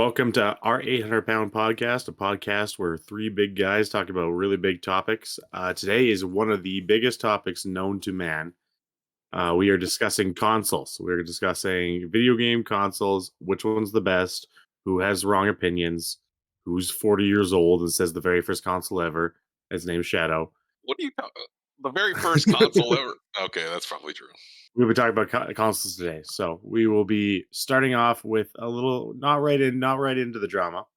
welcome to our 800-pound podcast, a podcast where three big guys talk about really big topics. Today is one of the biggest topics known to man. We are discussing consoles. We're discussing video game consoles, which one's the best, who has wrong opinions, who's 40 years old and says the very first console ever. His name's Shadow. What do you the very first console ever? Okay, that's probably true. We'll be talking about consoles today. So we will be starting off with a little, not right into the drama,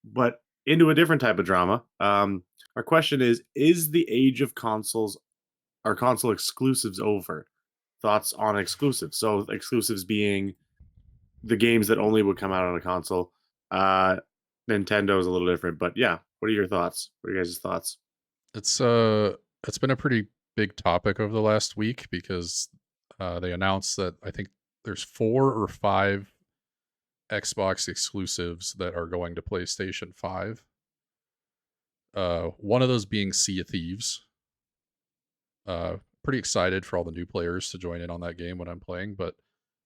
but into a different type of drama. Our question is the age of consoles, our console exclusives over? Thoughts on exclusives. So exclusives being the games that only would come out on a console. Nintendo is a little different, but yeah. What are your thoughts? What are your guys' thoughts? It's been a pretty big topic over the last week because they announced that I think there's 4 or 5 Xbox exclusives that are going to PlayStation 5. One of those being Sea of Thieves. Pretty excited for all the new players to join in on that game when I'm playing, but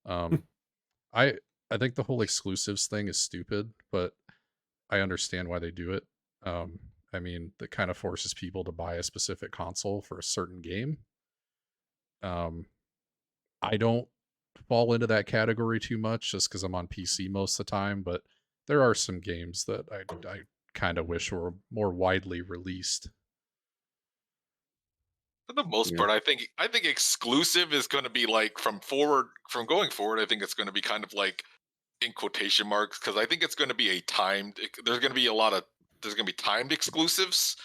I I think the whole exclusives thing is stupid, but I understand why they do it. I mean, that kind of forces people to buy a specific console for a certain game. Um, I don't fall into that category too much just because I'm on PC most of the time, but there are some games that I kind of wish were more widely released. For the most Yeah. part, I think exclusive is going to be like from going forward. I think it's going to be kind of like in quotation marks because I think it's going to be a timed. There's going to be there's going to be timed exclusives,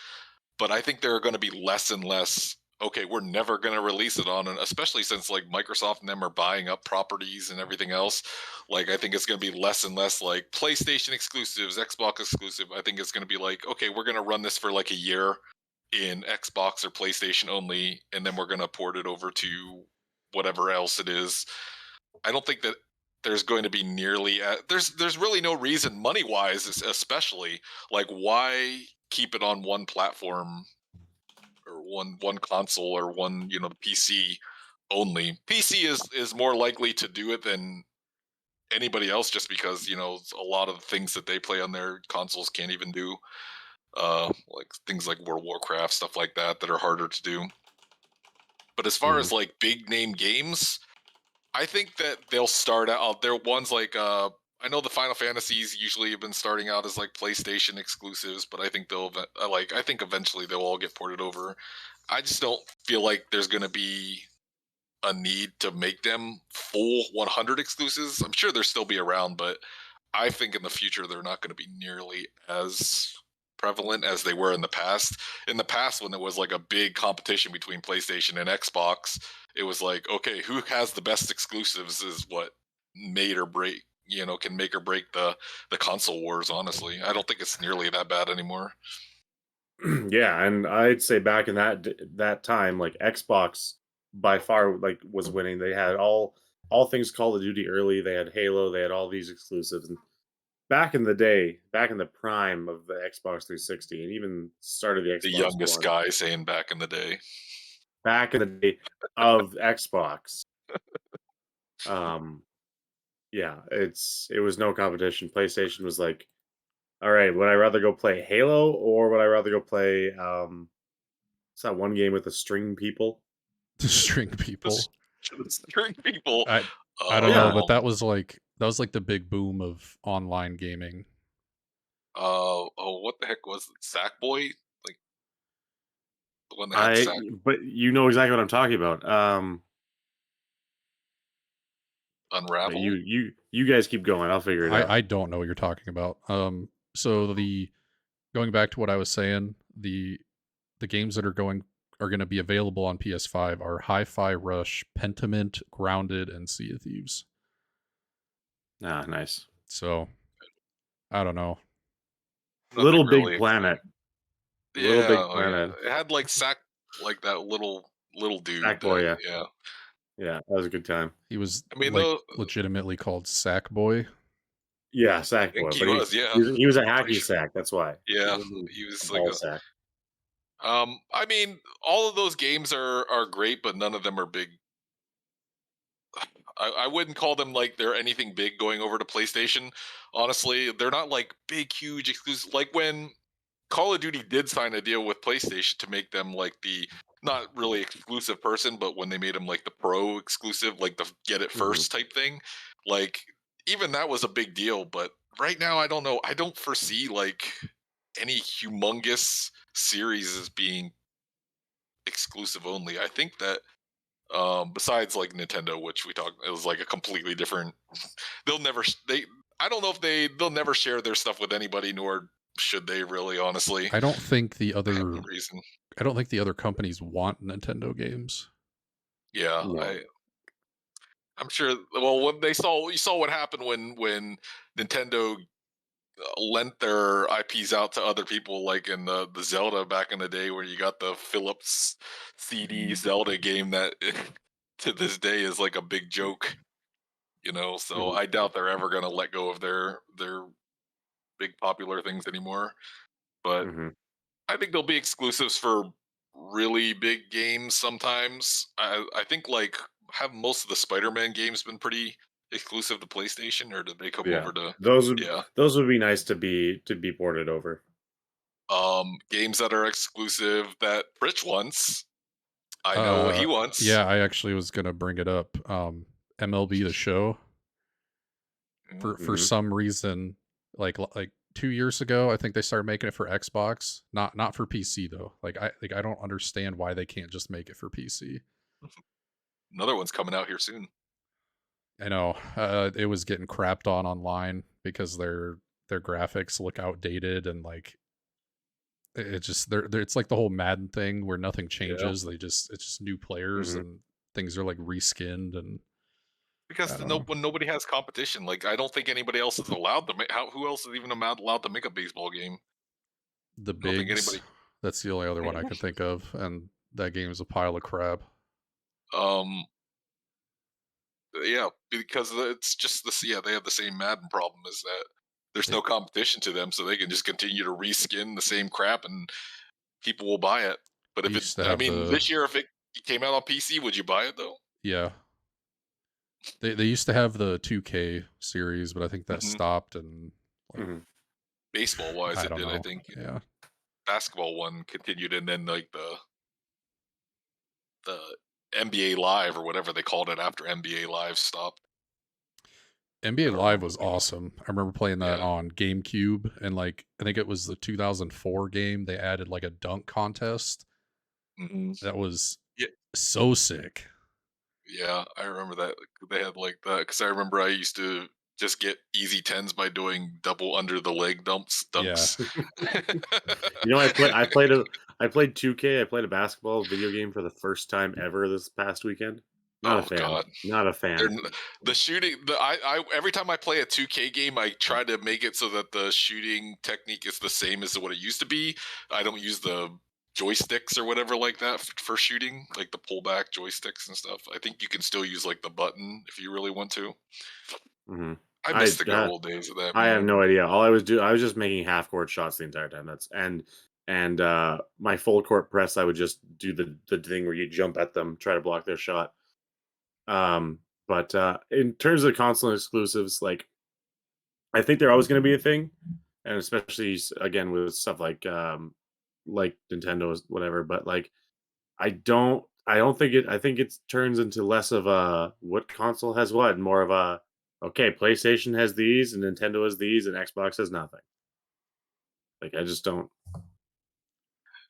but I think there are going to be less and less. Okay, we're never going to release it on, and especially since like Microsoft and them are buying up properties and everything else. Like I think it's going to be less and less like PlayStation exclusives, Xbox exclusive. I think it's going to be like, okay, we're going to run this for like a year in Xbox or PlayStation only, and then we're going to port it over to whatever else it is. I don't think that there's going to be nearly there's really no reason money wise, especially like why keep it on one platform or one console or one PC only. PC is more likely to do it than anybody else just because a lot of the things that they play on their consoles can't even do, like things like World of Warcraft, stuff like that are harder to do. But as far Mhm. as like big name games, I think that they'll start out. They're ones like I know the Final Fantasies usually have been starting out as like PlayStation exclusives, but I think I think eventually they'll all get ported over. I just don't feel like there's going to be a need to make them full 100 exclusives. I'm sure they'll still be around, but I think in the future they're not going to be nearly as prevalent as they were in the past. In the past, when there was like a big competition between PlayStation and Xbox, it was like, okay, who has the best exclusives is what made or break, can make or break the console wars. Honestly, I don't think it's nearly that bad anymore. Yeah, and I'd say back in that time, like Xbox by far like was winning. They had all things Call of Duty early. They had Halo. They had all these exclusives. And back in the day, back in the prime of the Xbox 360, and even start of the The Xbox youngest One, guy saying back in the day. back in the day of Xbox, um, yeah, it was no competition. PlayStation was like, all right, would I rather go play Halo or would I rather go play what's that one game with the string people? To string The, people. the string people. I I don't know, Yeah. but that was like the big boom of online gaming. Oh, what the heck was it? Sackboy? Like the one that had I Sack but you know exactly what I'm talking about. But Unravel? you guys keep going. I'll figure it out. I don't know what you're talking about. So the going back to what I was saying, the games that are going to be available on PS5 are Hi-Fi Rush, Pentiment, Grounded, and Sea of Thieves. Ah, nice. So I don't know. Little Nothing Big really Planet. exciting. Little Yeah, Big oh yeah. Planet. It had like Sack, like that little dude Sackboy, that, yeah. yeah. Yeah, that was a good time. He was I mean, like though, legitimately called Sackboy. Yeah, I think Sackboy, he but was, yeah. he was a Pretty hacky sure. sack, that's why. He Yeah, wasn't he a was like ball sack. I mean, all of those games are great, but none of them are big. I wouldn't call them like they're anything big going over to PlayStation. Honestly, they're not like big, huge exclusive. Like when Call of Duty did sign a deal with PlayStation to make them like the not really exclusive person, but when they made them like the pro exclusive, like the get it Mhm. first type thing, like even that was a big deal. But right now, I don't know. I don't foresee like any humongous series as being exclusive only. I think that besides like Nintendo, which we talked, it was like a completely different. They'll never they. I don't know if they'll never share their stuff with anybody, nor should they really. Honestly, I don't think the I have no other reason. I don't think the other companies want Nintendo games. Yeah, No. I'm sure. Well, when they saw you saw what happened when Nintendo lent their IPs out to other people, like in the Zelda back in the day, where you got the Philips CD Zelda game that to this day is like a big joke. So Mhm. I doubt they're ever going to let go of their big popular things anymore. But Mhm. I think there'll be exclusives for really big games sometimes. I think like have most of the Spider-Man games been pretty exclusive to PlayStation, or did they come Yeah. over to? Yeah, Those would be nice to be ported over. games that are exclusive that Rich wants. I know what Uh, he wants. yeah, I actually was gonna bring it up. MLB The Show, Mm, for Mhm. some reason, like 2 years ago, I think they started making it for Xbox, not for PC though. I don't understand why they can't just make it for PC. Another one's coming out here soon. I know it was getting crapped on online because their graphics look outdated and like it just it's like the whole Madden thing where nothing Yeah. changes. It's just new players Mhm. and things are like reskinned and Because I don't know. when nobody has competition, like I don't think anybody else is allowed to make. Who else is even allowed to make a baseball game? The I don't think Bigs, anybody. that's the only other one I can think of, and that game is a pile of crap. Um, yeah, because it's just this. Yeah, they have the same Madden problem. Is that there's They no competition to them, so they can just continue to reskin the same crap, and people will buy it. But if it, used to I have mean, the this year if it came out on PC, would you buy it though? yeah. They used to have the 2K series, but I think that Hmm. stopped and like Mhm. Baseball wise, I it don't did. I know. think Yeah. basketball one continued, and then like the NBA Live or whatever they called it after NBA Live stopped. I NBA don't Live remember was what it was. awesome. I remember playing that Yeah. on GameCube and like I think it was the 2004 game. They added like a dunk contest. Hmm. That was Yeah. so sick. Yeah, I remember that they had like that because I remember I used to just get easy tens by doing double under the leg Yeah. dunks. You know, I played 2K. I played a basketball video game for the first time ever this past weekend. Not a Oh fan. god, Not a They're, fan. n- the shooting. I every time I play a 2K game, I try to make it so that the shooting technique is the same as what it used to be. I don't use the joysticks or whatever like that for shooting, like the pullback joysticks and stuff. I think you can still use like the button if you really want to. Mhm. I miss I the good uh, old days of that, I have man. no idea. I was just making half court shots the entire time. And my full court press, I would just do the thing where you jump at them, try to block their shot. But in terms of console exclusives, like I think they're always going to be a thing, and especially again with stuff like Nintendo's whatever. But like I don't think it. I think it turns into less of a what console has what, and more of a okay, PlayStation has these, and Nintendo has these, and Xbox has nothing. Like I just don't I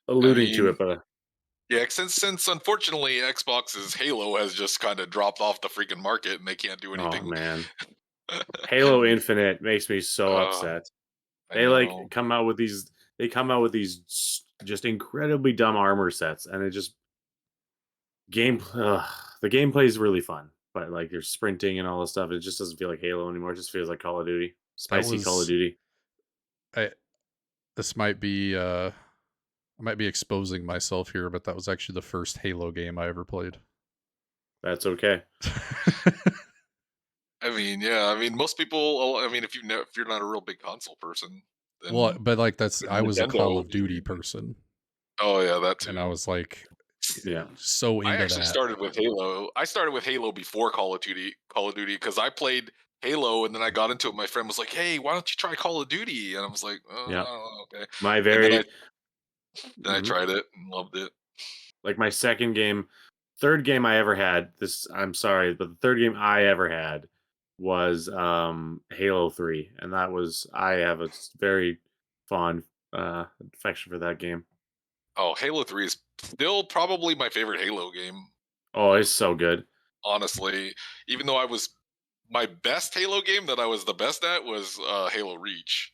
alluding to mean, it, but yeah, since unfortunately Xbox's Halo has just kind of dropped off the freaking market and they can't do oh anything. man, Halo Infinite makes me so uh, upset. I They like know. come out with these. They come out with these just incredibly dumb armor sets, and it just game. The gameplay is really fun, but like you're sprinting and all this stuff. It just doesn't feel like Halo anymore. It just feels like Call of Duty, That spicy Call of was Duty. I this might be I might be exposing myself here, but that was actually the first Halo game I ever played. That's okay. I mean, yeah. I mean, most people. I mean, if you're not a real big console person, Well, then but like I was a Call Nintendo. of Duty person Oh yeah, that and I too. was like Yeah. so I into actually that. started with Halo. I started with Halo before Call of Duty, because I played Halo and then I got into it. My friend was like, "Hey, why don't you try Call of Duty?" And I was like, Yeah. okay." My And then very I Mhm. tried it and loved it. like my second game, third game I ever had. This I'm sorry, but the third game I ever had was Halo 3, and that was I have a very fond affection for that game. Oh, Halo 3 is still probably my favorite Halo game, Oh, it's so good. honestly. Even though my best Halo game that I was the best at was Halo Reach.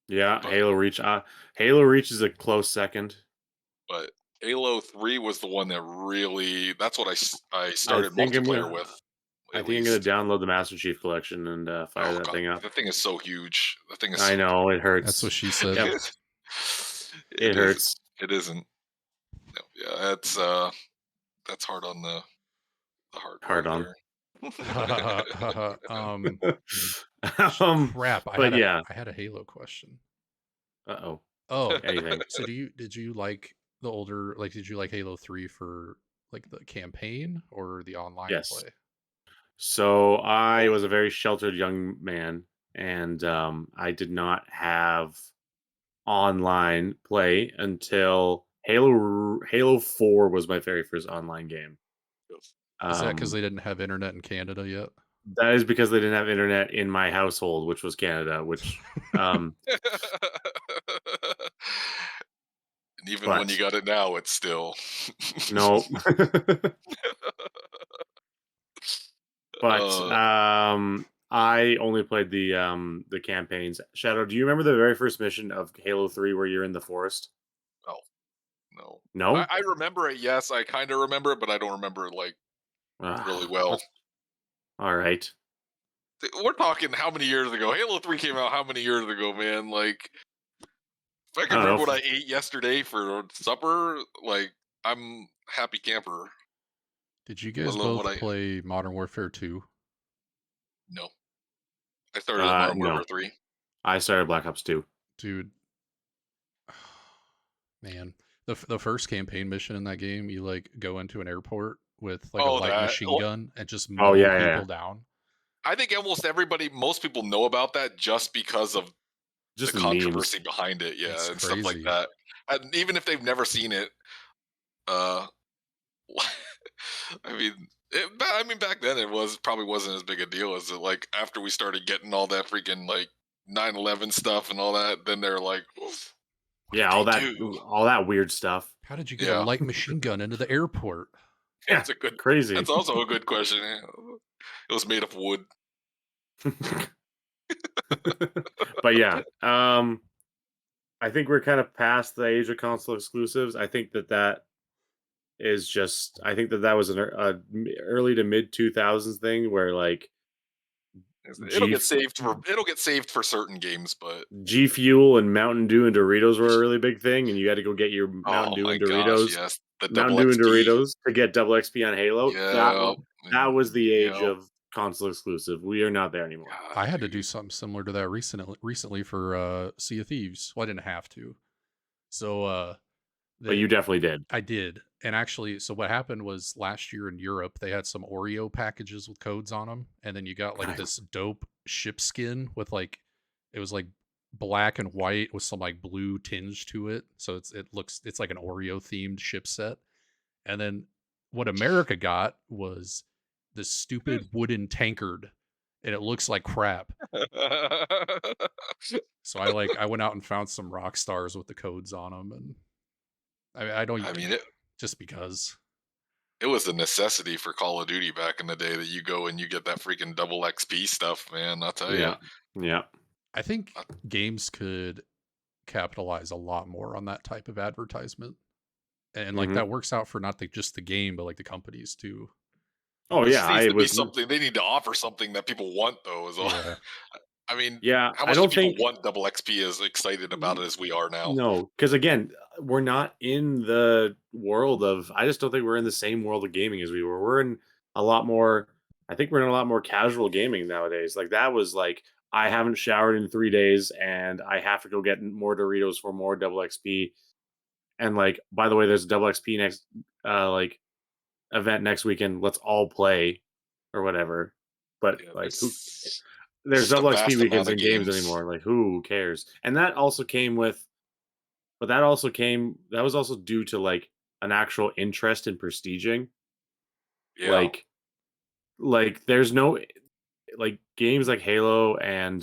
Yeah, But Halo Reach is a close second. but Halo 3 was the one that really, that's what I I started think I'm multiplayer gonna with, I at think I'm gonna least. download the Master Chief Collection and fire Oh that god, thing up. that thing is so huge. That thing is I so know it That's what hurts. she said. Yep, it it is hurts. it isn't. No, yeah, that's hard on the Hard heartburn on. there. um, um, crap. but yeah. I had a Halo question. Uh-oh. Oh, Anything. so did you like the older, like, did you like Halo 3 for like the campaign or the online Yes. play? So I was a very sheltered young man, and I did not have online play until Halo 4 was my very first online game. Is that because Um, they didn't have internet in Canada yet? that is because they didn't have internet in my household, which was Canada, which um And even when you but got it now, it's still. no. But uh, I only played the campaigns. Shadow, do you remember the very first mission of Halo 3 where you're in the forest? oh no, No? I remember it. Yes, I kind of remember it, but I don't remember it like really well. That's all right. We're talking how many years ago? Halo 3 came out how many years ago, man? Like, if I I can don't remember know. what I ate yesterday for supper, like, I'm happy camper. Did you Let guys alone what both I. play Modern Warfare 2? No, I started with Modern No. Warfare 3. I started Black Ops 2. Dude, man, the first campaign mission in that game, you like go into an airport with like a Oh, light that. machine gun and just Oh mow yeah, yeah, yeah. people down. I think almost most people know about that just because of the Just the memes. controversy behind it, It's yeah, and stuff like crazy. that. And even if they've never seen it, uh, I mean, back then it probably wasn't as big a deal as it. Like after we started getting all that freaking like 9/11 stuff and all that, then they're like, "Oof, what Yeah, did they do?" all that weird stuff. How did you get a Yeah, light machine gun into the airport? Yeah, that's a good. crazy. That's also a good question. Yeah. It was made of wood. But yeah, I think we're kind of past the age of console exclusives. I think that is just I think that was a early to mid 2000s thing where like G It'll get saved for certain games, but G Fuel and Mountain Dew and Doritos were a really big thing, and you had to go get your Mountain oh Dew my and gosh, Doritos, yes, the Mountain double Dew and XP. Doritos to get double XP on Halo. Yeah, That was the age yeah. of console exclusive. We are not there anymore. I God, had to do dude. something similar to that recently for Sea of Thieves. Well, I didn't have to. So But you definitely did. I did. And actually, so what happened was last year in Europe, they had some Oreo packages with codes on them, and then you got like this dope ship skin with like it was like black and white with some like blue tinge to it. So it's like an Oreo themed ship set. And then what America got was this stupid wooden tankard, and it looks like crap. So I went out and found some rock stars with the codes on them, and I don't I mean, just because. it was a necessity for Call of Duty back in the day that you go and you get that freaking double XP stuff, man. I'll tell you. Yeah. Yeah. I think games could capitalize a lot more on that type of advertisement. And like Mhm. that works out for not just the game, but like the companies too. Oh It yeah, just needs I to be was something. They need to offer something that people want, though. Is all. Yeah. I mean, yeah, how I much do don't people think want double XP as excited about it as we are now? no, because again, we're not in the world of I just don't think we're in the same world of gaming as we were. We're in a lot more I think we're in a lot more casual gaming nowadays. Like that was like I haven't showered in 3 days and I have to go get more Doritos for more double XP. and like, by the way, there's a double XP next like event next weekend. Let's all play or whatever. But Yeah, like, who? there's There's just a double XP vast weekends amount of in games games. anymore. Like, who cares? And that also came with, but that also came. That was also due to like an actual interest in prestiging. Yeah, Like there's no like games like Halo and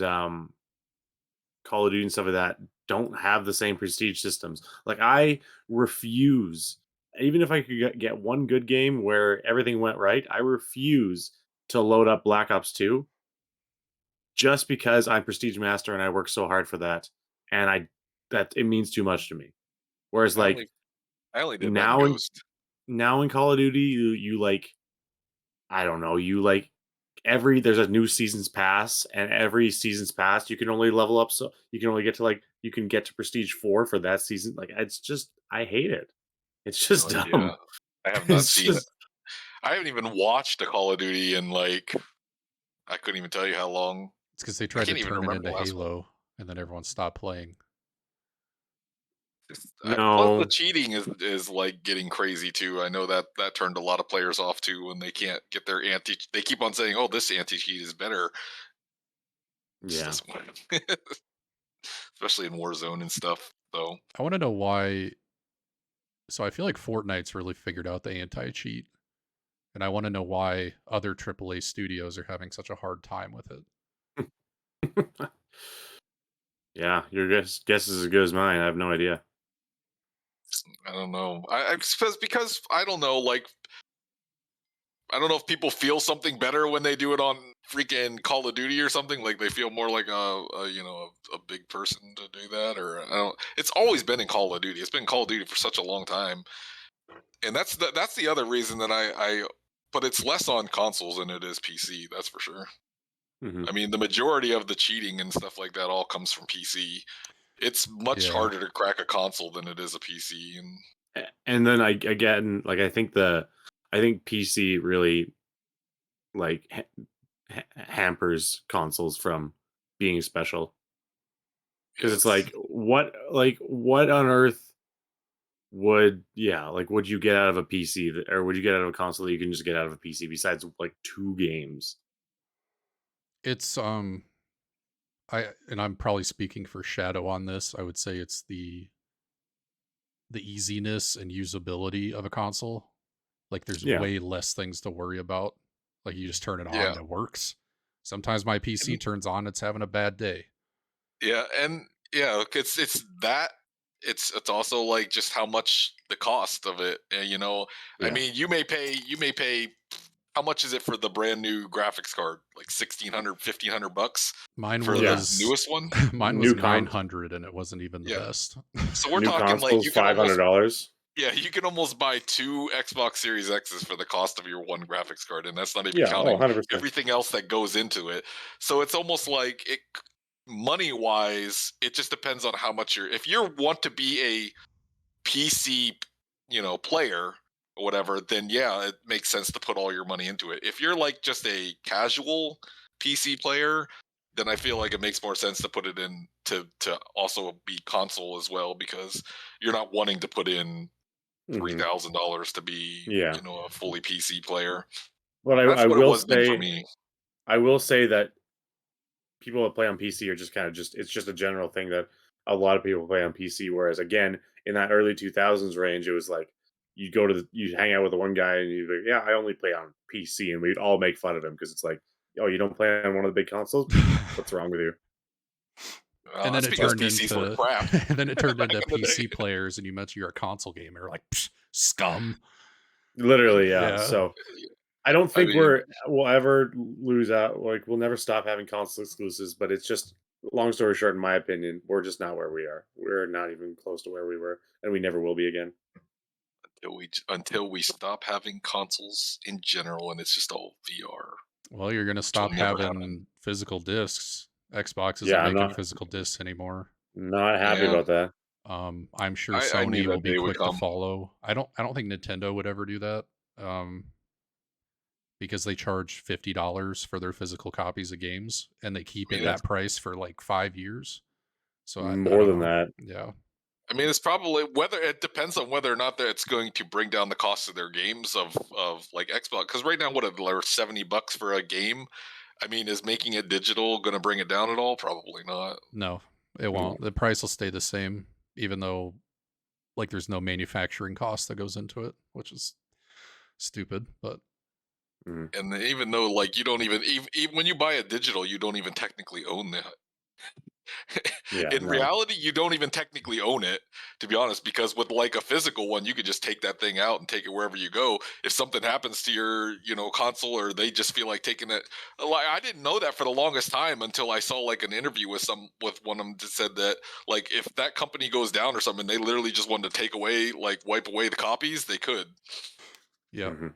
Call of Duty and stuff like that don't have the same prestige systems. Like I refuse, even if I could get one good game where everything went right, I refuse to load up Black Ops 2 just because I'm Prestige Master and I work so hard for that, and that it means too much to me. Whereas I like only I only did that in now in Ghost. now in Call of Duty, you like I don't know, you like there's a new season's pass, and every season's pass you can only level up, so you can only get to like you can get to prestige 4 for that season. Like it's just I hate it. It's just Yeah, dumb. I have not It's seen it. just I haven't even watched a Call of Duty in like I couldn't even tell you how long. It's because they I tried to can't even turn it remember the into last one. Halo, and then everyone stopped playing. Plus, the no. cheating is like getting crazy too. I know that turned a lot of players off too when they can't get their anti. They keep on saying, "Oh, this anti cheat is better." It just Yeah. doesn't work, especially in Warzone and stuff. So I want to know why. So I feel like Fortnite's really figured out the anti-cheat, and I want to know why other AAA studios are having such a hard time with it. Yeah, your guess is as good as mine. I have no idea. I don't know. I suppose because I don't know. Like I don't know if people feel something better when they do it on freaking Call of Duty or something. Like they feel more like a big person to do that, or I don't. It's always been in Call of Duty. It's been Call of Duty for such a long time, and that's the other reason that I. But it's less on consoles than it is PC. That's for sure. Mhm. I mean, the majority of the cheating and stuff like that all comes from PC. It's much Yeah. harder to crack a console than it is a PC, and And then again, like I think PC really like hampers consoles from being special, because it's yes, like what on earth would like would you get out of a PC or would you get out of a console that you can just get out of a PC besides like 2 games? It's I'm probably speaking for Shadow on this. I would say it's the easiness and usability of a console. Like there's Yeah. way less things to worry about. Like you just turn it on yeah. and it works. Sometimes my PC turns on, it's having a bad day. Yeah, and yeah, it's that. It's also like just how much the cost of it. I Yeah. mean, you may pay. How much is it for the brand new graphics card? Like 1,600, 1,500 bucks Mine for the was newest one. mine was New con 900 and it wasn't even the Yeah, best. so we're new talking like consoles you can almost $500. you can almost buy 2 Xbox Series X's for the cost of your one graphics card, and that's not even Yeah, oh, counting 100%. everything else that goes into it. So it's almost like money wise, it just depends on how much if you want to be a PC, player or whatever, then yeah, it makes sense to put all your money into it. If you're like just a casual PC player, then I feel like it makes more sense to put it in to also be console as well, because you're not wanting to put in Mhm. $3,000 to be, Yeah. a fully PC player. But That's I what it will was been for say me. that people that play on PC are just kind of it's just a general thing that a lot of people play on PC. Whereas again, in that early 2000s range, it was like you hang out with the one guy and you'd be like, yeah, I only play on PC, and we'd all make fun of him because it's like, oh, you don't play on one of the big consoles? What's wrong with you? And then That's it because turned PCs were into crap and then it turned back into in the day. PC players and you mentioned you're a console gamer like scum. Literally, yeah. Yeah. So I don't I think mean, we'll ever lose out. Like we'll never stop having console exclusives, but it's just long story short, in my opinion, we're just not where we are. We're not even close to where we were, and we never will be again. until we stop having consoles in general and it's just all VR, Well, you're going to which will stop never happen. having physical discs. Xbox isn't Yeah, making physical discs anymore. not happy Yeah, about that. I'm sure I knew Sony will that be day would quick to come. follow. I don't think Nintendo would ever do that. Because they charge $50 for their physical copies of games and they keep I it mean, that price for like 5 years. So I More don't than know. that. Yeah. I mean, it's probably whether it depends on whether or not that it's going to bring down the cost of their games of like Xbox. Because right now, what are like $70 for a game? I mean, is making it digital going to bring it down at all? Probably not. No, it won't. The price will stay the same, even though like there's no manufacturing cost that goes into it, which is stupid. But And even though like you don't even when you buy a digital, you don't even technically own the. Yeah, In no. reality, you don't even technically own it, to be honest, because with like a physical one, you could just take that thing out and take it wherever you go. If something happens to your, console, or they just feel like taking it, like I didn't know that for the longest time until I saw like an interview with one of them that said that like if that company goes down or something, they literally just wanted to take away, like wipe away the copies, they could. yeah, Mhm.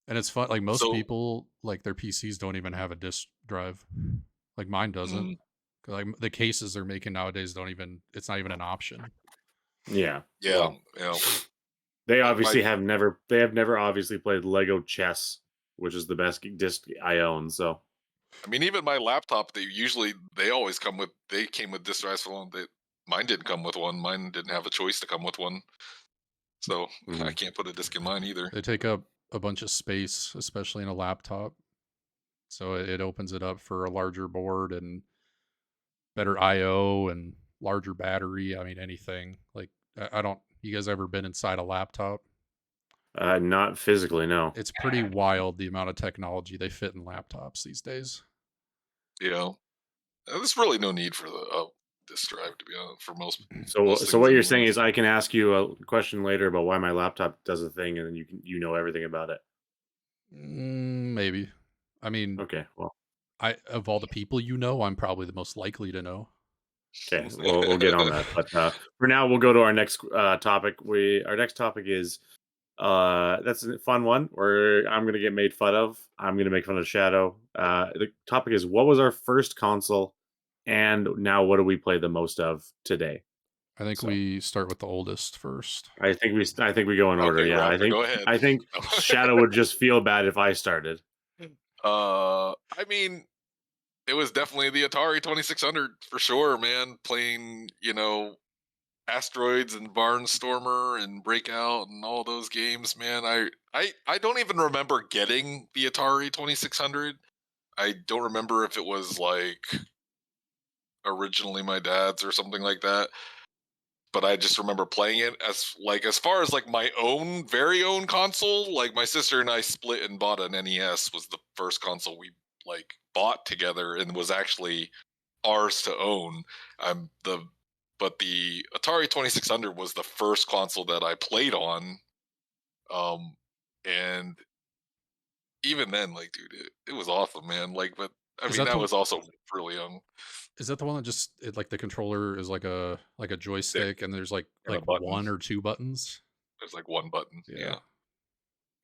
and it's fun. Like most So people, like their PCs don't even have a disk drive. Like mine doesn't. mm, Like the cases they're making nowadays don't even. It's not even an option. Yeah. yeah, Well, yeah. they My obviously have never. They have never obviously played Lego Chess, which is the best disc I own. So I mean, even my laptop, they always they came with disk drives for long. Mine didn't come with one. Mine didn't have a choice to come with one. So I mhm. can't put a disc in mine either. They take up a bunch of space, especially in a laptop. So it opens it up for a larger board and better I/O and larger battery. I mean, anything. Like I don't. You guys ever been inside a laptop? Not physically, no. It's pretty wild the amount of technology they fit in laptops these days. You know, there's really no need for the disk drive, to be honest, for So, most so things, what you're saying is, anyways. I can ask you a question later about why my laptop does a thing, and then you know everything about it. Maybe. I mean, Okay, well, I of all the people you know, I'm probably the most likely to know. okay, we'll get on that. But for now, we'll go to our next topic. Our next topic is that's a fun one where I'm gonna get made fun of. I'm gonna make fun of Shadow. The topic is, what was our first console, and now what do we play the most of today? I think So we start with the oldest first. I think we go in order. Okay, Yeah, Raptor, go ahead. I think Shadow would just feel bad if I started. I mean, it was definitely the Atari 2600 for sure, man. Playing, Asteroids and Barnstormer and Breakout and all those games, man. I don't even remember getting the Atari 2600. I don't remember if it was like originally my dad's or something like that. But I just remember playing it as far as like my own very own console. Like my sister and I split and bought an NES. Was the first console we like bought together and was actually ours to own. The Atari 2600 was the first console that I played on. Um, and even then, like, dude, it was awesome, man. Like, but I Is mean, that that the was also really young. is that the one that just like the controller is like a Stick joystick and there's like and a button. one or two buttons? There's like one button. Yeah. Yeah.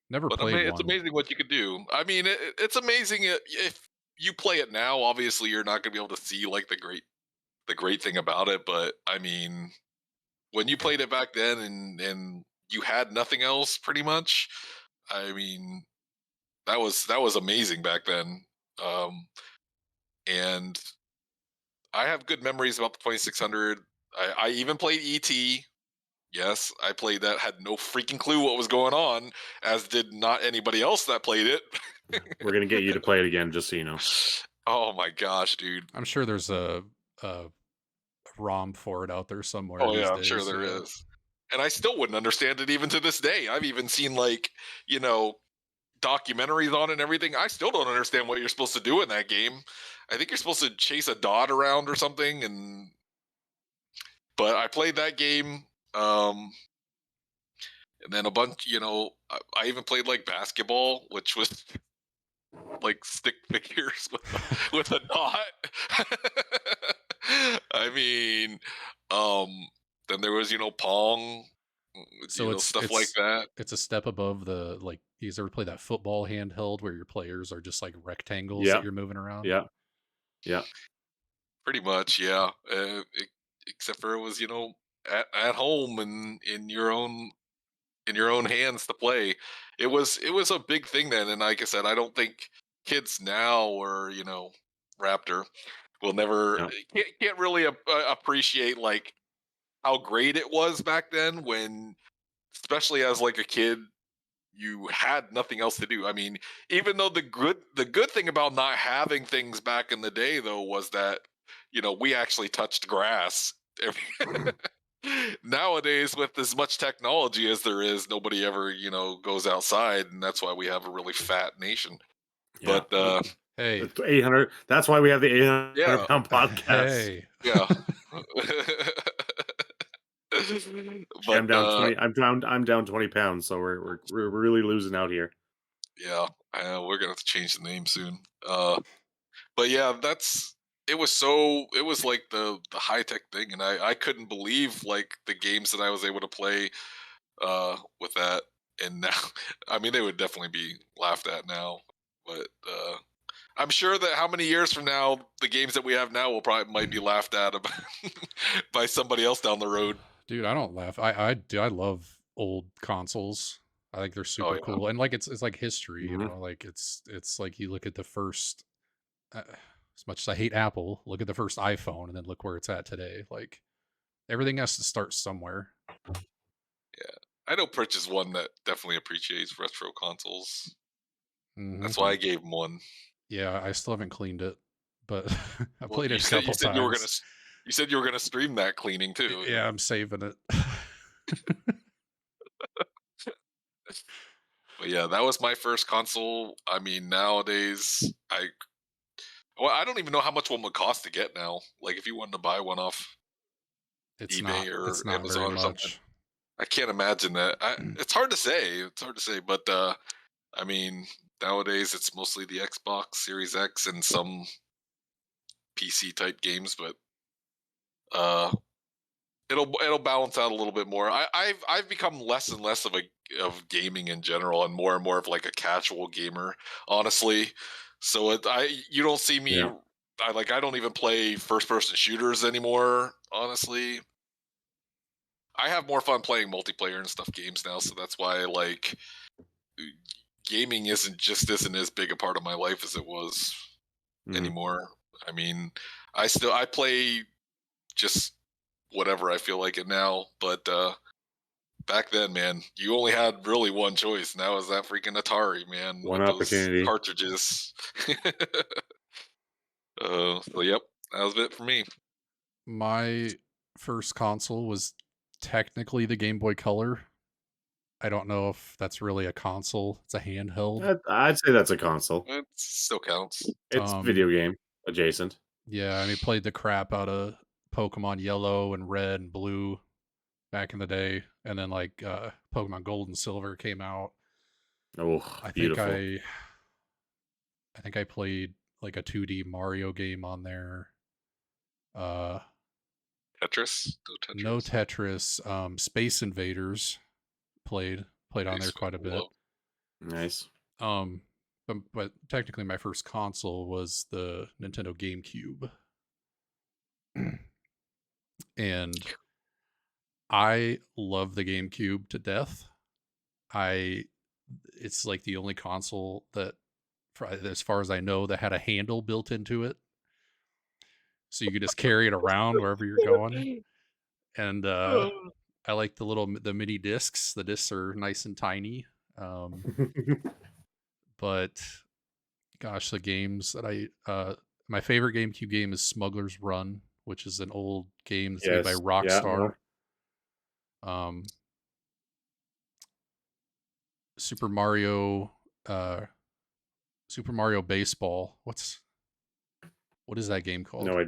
Never But played it's one. amazing what you could do. I mean, it's amazing if you play it now. Obviously, you're not going to be able to see like the great thing about it. But I mean, when you played it back then and you had nothing else, pretty much. I mean, that was amazing back then. Um, and I have good memories about the 2600. I even played ET. Yes, I played that. Had no freaking clue what was going on, as did not anybody else that played it. We're gonna get you to play it again, just so you know. Oh my gosh, dude. I'm sure there's a ROM for it out there somewhere Oh these yeah, I'm sure days. there Yeah. is. And I still wouldn't understand it even to this day. I've even seen like, you know, documentaries on it and everything. I still don't understand what you're supposed to do in that game. I think you're supposed to chase a dot around or something and but I played that game and then a bunch, I even played like basketball, which was like stick figures with a dot. I mean, um, then there was Pong, So stuff like that. it's a step above the like you guys ever play that football handheld where your players are just like rectangles that Yeah, you're moving around? yeah, yeah. Pretty much, yeah. Except for it was at home and in your own hands to play. It was a big thing then, and like I said, I don't think kids now or Raptor will never Yeah. can't really appreciate like how great it was back then when, especially as like a kid, you had nothing else to do. I mean, even though the good thing about not having things back in the day though was that, we actually touched grass. Nowadays, with as much technology as there is, nobody ever, goes outside, and that's why we have a really fat nation. Yeah. But Hey, It's 800. That's why we have the 800 yeah, pound podcast. hey, yeah. I'm But down 20. I'm down 20 pounds. So we're really losing out here. yeah, we're gonna have to change the name soon. But yeah, it was like the high tech thing, and I couldn't believe like the games that I was able to play with that. And now, I mean, they would definitely be laughed at now, but I'm sure that how many years from now the games that we have now will probably might be laughed at by somebody else down the road. dude, I don't laugh. I love old consoles. I think they're Oh super yeah, cool, and like it's like history, Mhm. like it's like you look at the first. As much as I hate Apple, look at the first iPhone, and then look where it's at today. Like everything has to start somewhere. yeah. I know Pritch is one that definitely appreciates retro consoles. Hmm. That's why I gave him one. Yeah, I still haven't cleaned it, but I Well, played you it a said couple times. you said you were gonna stream that cleaning too. Yeah, I'm saving it. But yeah, that was my first console. I mean, nowadays I don't even know how much one would cost to get now. Like if you wanted to buy one off eBay or It's not very Amazon or something. much. I can't imagine that. It's hard to say. It's hard to say, but I mean, nowadays it's mostly the Xbox Series X and some PC type games, but uh it'll balance out a little bit more. I've become less and less of gaming in general and more of like a casual gamer, honestly. So you don't see me. Yeah. I don't even play first person shooters anymore. Honestly, I have more fun playing multiplayer and stuff games now. So that's why like gaming isn't as big a part of my life as it was Mhm. anymore. I mean, I play just whatever I feel like it now, but back then, man, you only had really one choice, and that was that freaking Atari, man, One with those opportunity. cartridges. So yep, that was it for me. My first console was technically the Game Boy Color. I don't know if that's really a console. It's a handheld. I'd say that's a console. It still counts. It's video game adjacent. Yeah, I mean, played the crap out of Pokemon Yellow and Red and Blue back in the day, and then like Pokemon Gold and Silver came out. Oh, I think beautiful. I think I played like a 2D Mario game on there. Tetris? No Tetris. Space Invaders played on there quite a bit. Nice. But technically my first console was the Nintendo GameCube. And I love the GameCube to death. It's like the only console that, as far as I know, that had a handle built into it, so you could just carry it around wherever you're going. And I like the mini discs. The discs are nice and tiny. But gosh, the games that my favorite GameCube game is Smuggler's Run, which is an old game that's made by Yes. Rockstar. Yeah, Super Mario Baseball. What is that game called? no,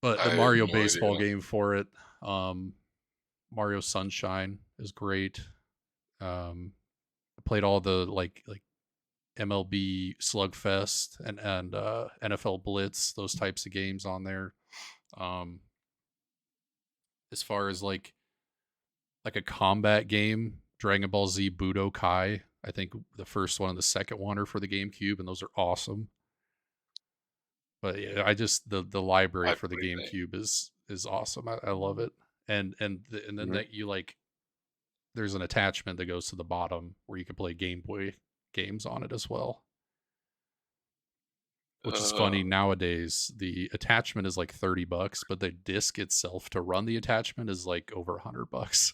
But I the have Mario no Baseball idea. game for it, Mario Sunshine is great. I played all the like MLB Slugfest and NFL Blitz, those types of games on there. As far as like a combat game, Dragon Ball Z Budokai, I think the first one and the second one are for the GameCube, and those are awesome. But yeah, I just the library I've for the played that. GameCube is awesome. I love it. And then that you like, there's an attachment that goes to the bottom where you can play Game Boy games on it as well. Which is funny nowadays. The attachment is like $30, but the disc itself to run the attachment is like over $100.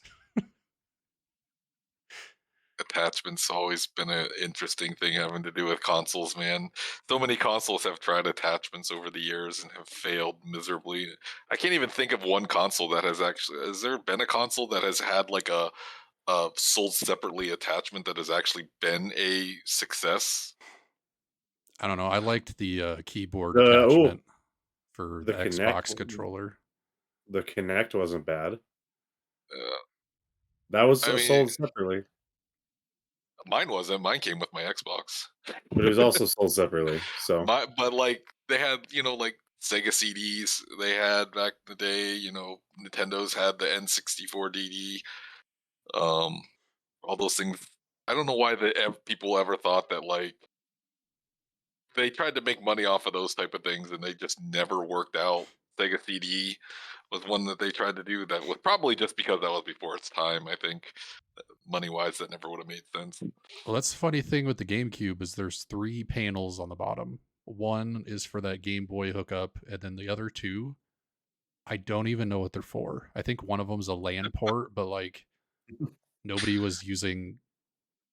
Attachments always been an interesting thing having to do with consoles, man. So many consoles have tried attachments over the years and have failed miserably. I can't even think of one console that has actually. Has there been a console that has had like a sold separately attachment that has actually been a success? I don't know. I liked the keyboard The attachment for the the Kinect. Xbox controller. The Kinect wasn't bad. Uh, That was I mean, sold separately, mine wasn't. Mine came with my Xbox. but it was also sold separately. So But like they had, like Sega CDs. They had back in the day. Nintendo's had the N64 DD. Um, all those things. I don't know why people ever thought that like they tried to make money off of those type of things and they just never worked out. Sega CD was one that they tried to do that was probably just because that was before its time. I think money wise that never would have made sense. Well, that's the funny thing with the GameCube is there's 3 panels on the bottom. One is for that Game Boy hookup, and then the other 2, I don't even know what they're for. I think one of them is a LAN port, but like nobody was using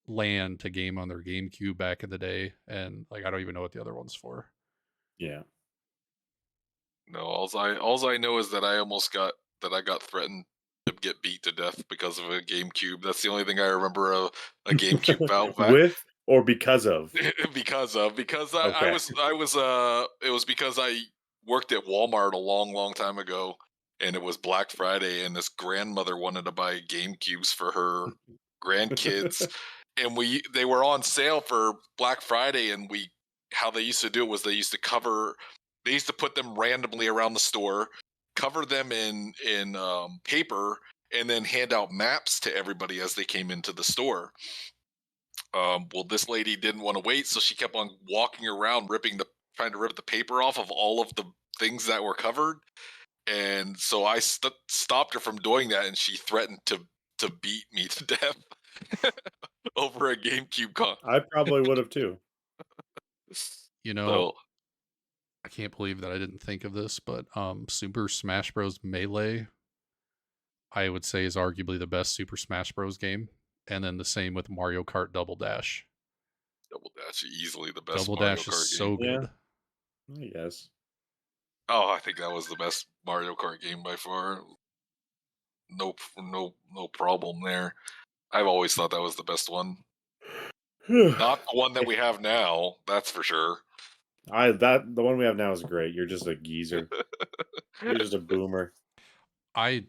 LAN to game on their GameCube back in the day, and like I don't even know what the other one's for. yeah, No, alls I know is that I got threatened to get beat to death because of a GameCube. That's the only thing I remember a GameCube bout back. with or because of. because I Okay. was it was because I worked at Walmart a long time ago, and it was Black Friday, and this grandmother wanted to buy GameCubes for her grandkids, and they were on sale for Black Friday, and how they used to do it was they used to put them randomly around the store, cover them in paper, and then hand out maps to everybody as they came into the store. Well, this lady didn't want to wait, so she kept on walking around, trying to rip the paper off of all of the things that were covered. And so I stopped her from doing that, and she threatened to beat me to death over a GameCube con. I probably would have too. You know, I can't believe that I didn't think of this, but Super Smash Bros. Melee, I would say, is arguably the best Super Smash Bros. Game. And then the same with Mario Kart Double Dash. Double Dash is easily the best. Double Mario Dash Kart is game. so good. Yeah. I guess. Oh, I think that was the best Mario Kart game by far. No problem there. I've always thought that was the best one. Not the one that we have now, that's for sure. The one we have now is great. You're just a geezer. You're just a boomer. I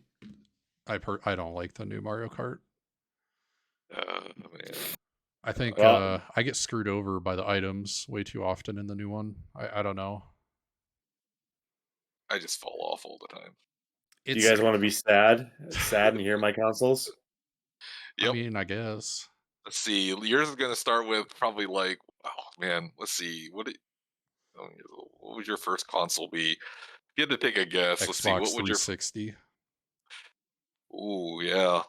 don't like the new Mario Kart. Man. I think I get screwed over by the items way too often in the new one. I don't know. I just fall off all the time. Do you guys want to be sad and hear my consoles? Yep. I mean, I guess. Let's see. Yours is going to start with probably like, oh man, let's see. What would your first console be? If you had to take a guess, let's see. Xbox What would 360. Ooh, yeah,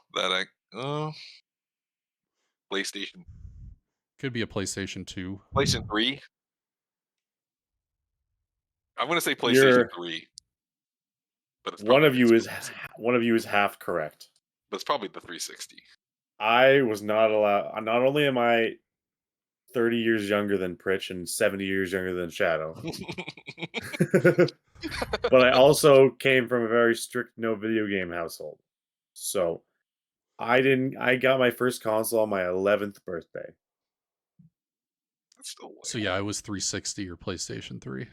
PlayStation. Could be a PlayStation 2. PlayStation 3. I'm going to say PlayStation 3. But it's one of you is half correct. But it's probably the 360. I was not allowed. Not only am I 30 years younger than Pritch and 70 years younger than Shadow, but I also came from a very strict no video game household. So I got my first console on my 11th birthday. So yeah, I was 360 or PlayStation 3.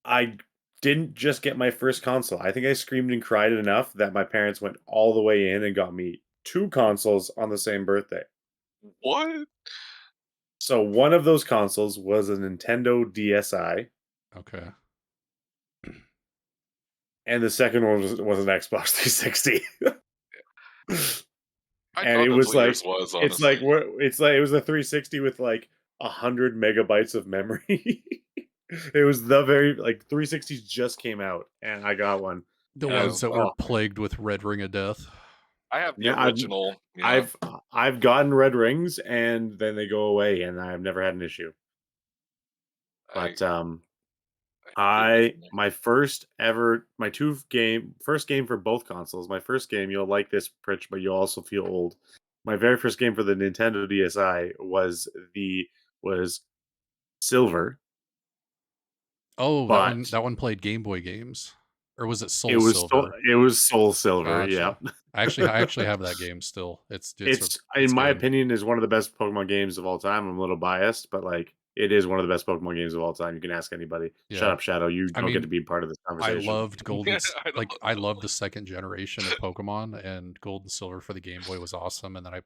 I didn't just get my first console. I think I screamed and cried enough that my parents went all the way in and got me 2 consoles on the same birthday. What? So one of those consoles was a Nintendo DSi. Okay. And the second one was an Xbox 360. And it was like it was a 360 with like 100 megabytes of memory. It was the very 360s just came out, and I got one. The ones that were plagued with red ring of death. I have the original. I've gotten red rings, and then they go away, and I've never had an issue. But I agree with you. my first game for both consoles. My first game, you'll like this, Pritch, but you'll also feel old. My very first game for the Nintendo DSi was Silver, Oh, but that one played Game Boy games, or was it it Soul was Silver? Soul Silver. Yeah, Gotcha. I actually have that game still. it's in It's my good. opinion is one of the best Pokemon games of all time. I'm a little biased, but like it is one of the best Pokemon games of all time. You can ask anybody. Shut Yeah. up, Shadow. You I don't get mean, to be part of this I conversation. loved I don't I know. loved the second generation of Pokemon, and Gold and Silver for the Game Boy was awesome. And then I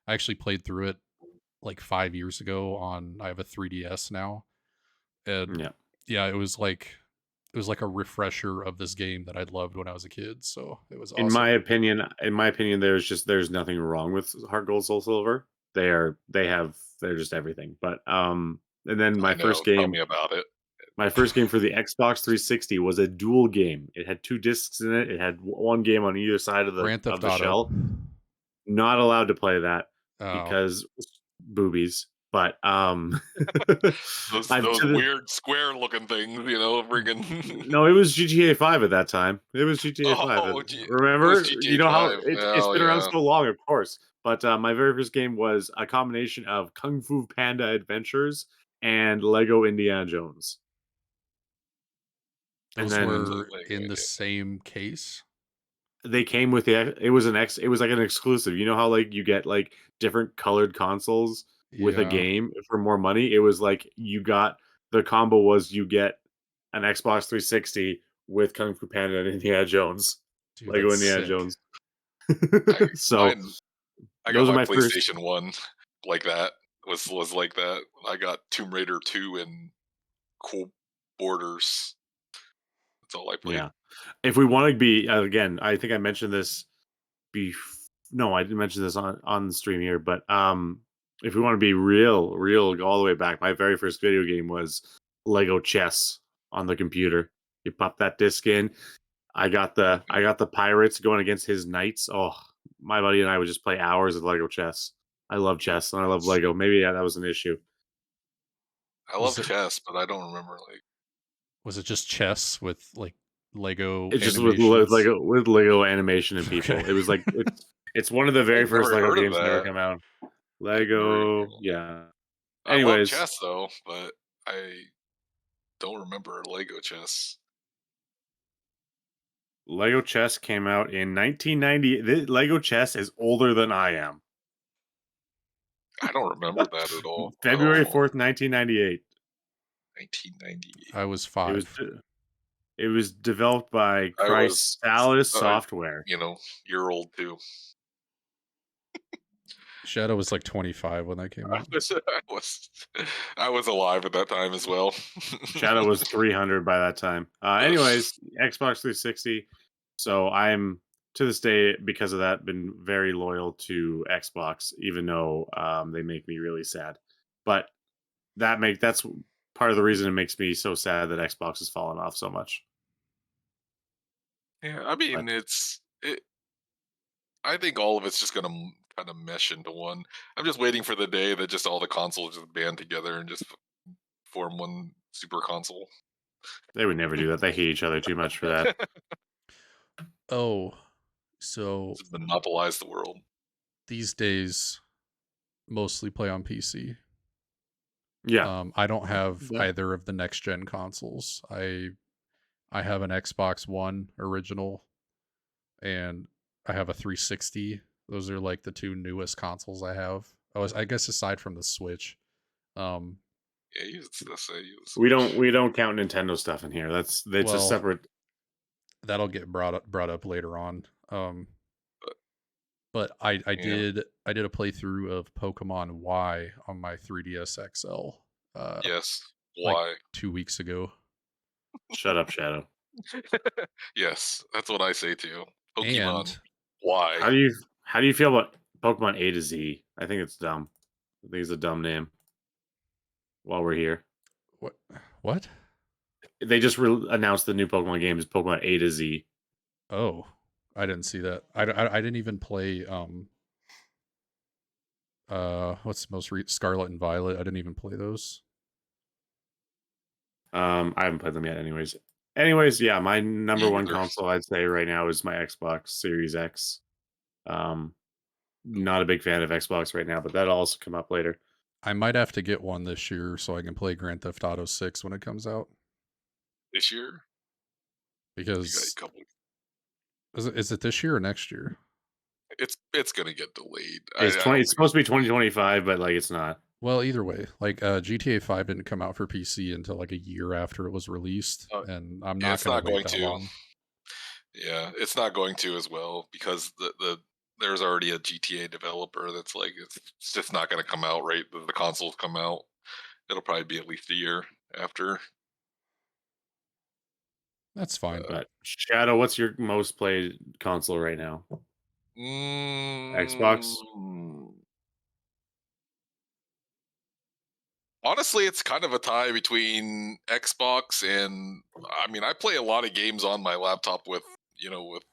actually played through it like 5 years ago I have a 3DS now, and Yeah. yeah, it was like a refresher of this game that I loved when I was a kid. So it was In awesome. my opinion, there's nothing wrong with Heart Gold Soul Silver. They're just everything. But and then I know. Tell me about it. my first game for the Xbox 360 was a dual game. It had 2 discs in it. It had one game on either side of Grand Theft the Auto. shell. Not allowed to play that Oh, because boobies. But Those I've those to the, weird square looking things, friggin' no, it was GTA 5 at that time. It was GTA 5. Oh, gee, it was Remember? You GTA know how 5. it's Oh been around yeah. so long, of course. But my very first game was a combination of Kung Fu Panda Adventures and Lego Indiana Jones. And those then So, were in the same case. they came with it was like an exclusive. You know how like you get like different colored consoles with a Yeah, game for more money? It was like the combo was you get an Xbox 360 with Kung Fu Panda and Indiana Jones. dude, Lego that's Indiana sick. Jones. I So mine I got those are my my first. PlayStation 1 like that. Was like that. I got Tomb Raider 2 and Cool Borders. That's all I played. Yeah. If we want to be again, I think I mentioned this. Bef- no, I didn't mention this on the stream here, but if we want to be real, go all the way back. My very first video game was Lego Chess on the computer. You pop that disc in. I got the pirates going against his knights. Oh, my buddy and I would just play hours of Lego chess. I love chess and I love Lego. Maybe that was an issue. I Was love it chess, but I don't remember like was it just chess with like Lego It's just animations? with Lego animation and Okay. people. It was like it's one of the very I've first never Lego heard of games to ever that. come out. I've never even heard Lego, of that. yeah. I love Anyways, chess though, but I don't remember Lego chess. Lego Chess came out in 1990. Lego Chess is older than I am. I don't remember that at all. At February all. 4th, 1998. 1998. I was It was 5. it was developed by I was, Chrysalis uh, Software. year old too. Shadow was like 25 when that came I out. was, I was alive at that time as well. Shadow was 300 by that time. Anyways, Xbox 360. So I'm to this day because of that been very loyal to Xbox, even though they make me really sad. But that's part of the reason it makes me so sad that Xbox has fallen off so much. Yeah, I mean, But I think all of it's just gonna kind of mesh into one. I'm just waiting for the day that just all the consoles just band together and just form one super console. they would never do that. They hate each other too much for that. Oh, so Just monopolize the world. these days mostly play on PC. Yeah. I don't have Yeah. either of the next gen consoles. I have an Xbox One original and I have a 360. Those are like the two newest consoles I have. I guess aside from the Switch. Um Yeah, use this. Use We don't count Nintendo stuff in here. It's a well, separate. that'll get brought up later on. But I Yeah. did a playthrough of Pokemon Y on my 3DS XL Yes. like Why? 2 weeks ago. Shut up, Shadow. Yes, that's what I say too. Pokemon. And Why? How do you feel about Pokemon A to Z? I think it's dumb. I think it's a dumb name. While we're here, what? they just announced the new Pokemon game is Pokemon A to Z. Oh, I didn't see that. I didn't even play what's the most Scarlet and Violet. I didn't even play those. I haven't played them yet, anyways. Yeah, my number Me one either. console I'd say right now is my Xbox Series X. Um, not a big fan of Xbox right now, but that'll also come up later. I might have to get one this year so I can play Grand Theft Auto 6 when it comes out. This year, you got a Because couple. is it this year or next year? It's gonna get delayed. It's I don't It's supposed to be 2025, but like it's not. Well, either way, like GTA 5 didn't come out for PC until like a year after it was released, and I'm yeah, not it's going not to wait going that to. long. Yeah, it's not going to as well because there's already a GTA developer that's like it's just not going to come out right. The consoles come out. It'll probably be at least a year after. That's fine. But Shadow, what's your most played console right now? Xbox? Honestly, it's kind of a tie between Xbox and I mean, I play a lot of games on my laptop with with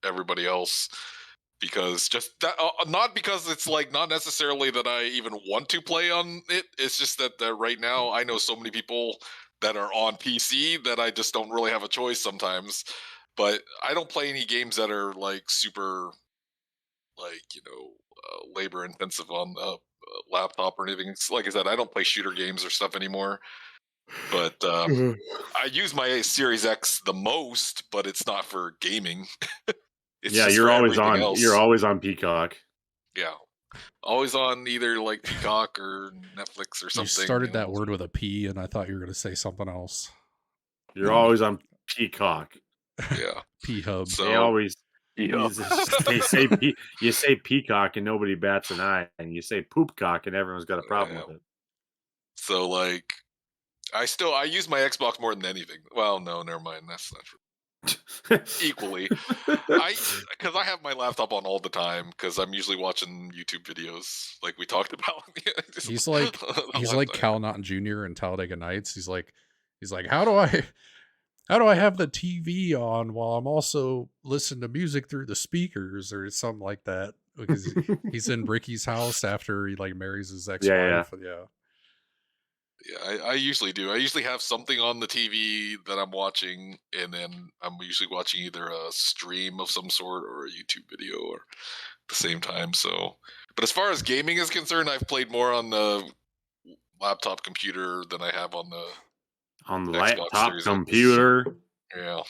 everybody else because just that not because it's like not necessarily that I even want to play on it. It's just that right now I know so many people that are on PC that I just don't really have a choice sometimes. But I don't play any games that are like super like labor intensive on the laptop or anything. It's like I said, I don't play shooter games or stuff anymore. But I use my Series X the most, but it's not for gaming. It's Yeah, just you're for always everything on. You're else. always on Peacock. Yeah, always on either like Peacock or Netflix or You something. started that word with a P, and I thought you were going to say something else. You're always on Peacock. Yeah, P Hub. so They always yeah. they say you say Peacock and nobody bats an eye, and you say Poopcock and everyone's got a problem with it. So like, I use my Xbox more than anything. Well, no, never mind. That's not true. Equally, because I have my laptop on all the time because I'm usually watching YouTube videos like we talked about. He's like Cal Naughton Jr. in Talladega Nights. He's like how do I have the TV on while I'm also listening to music through the speakers or something like that? Because he's in Ricky's house after he like marries his ex-wife. Yeah. Yeah, I usually do. I usually have something on the TV that I'm watching, and then I'm usually watching either a stream of some sort or a YouTube video or at the same time. So, but as far as gaming is concerned, I've played more on the laptop computer than I have on the Xbox laptop Series X. computer. Yeah,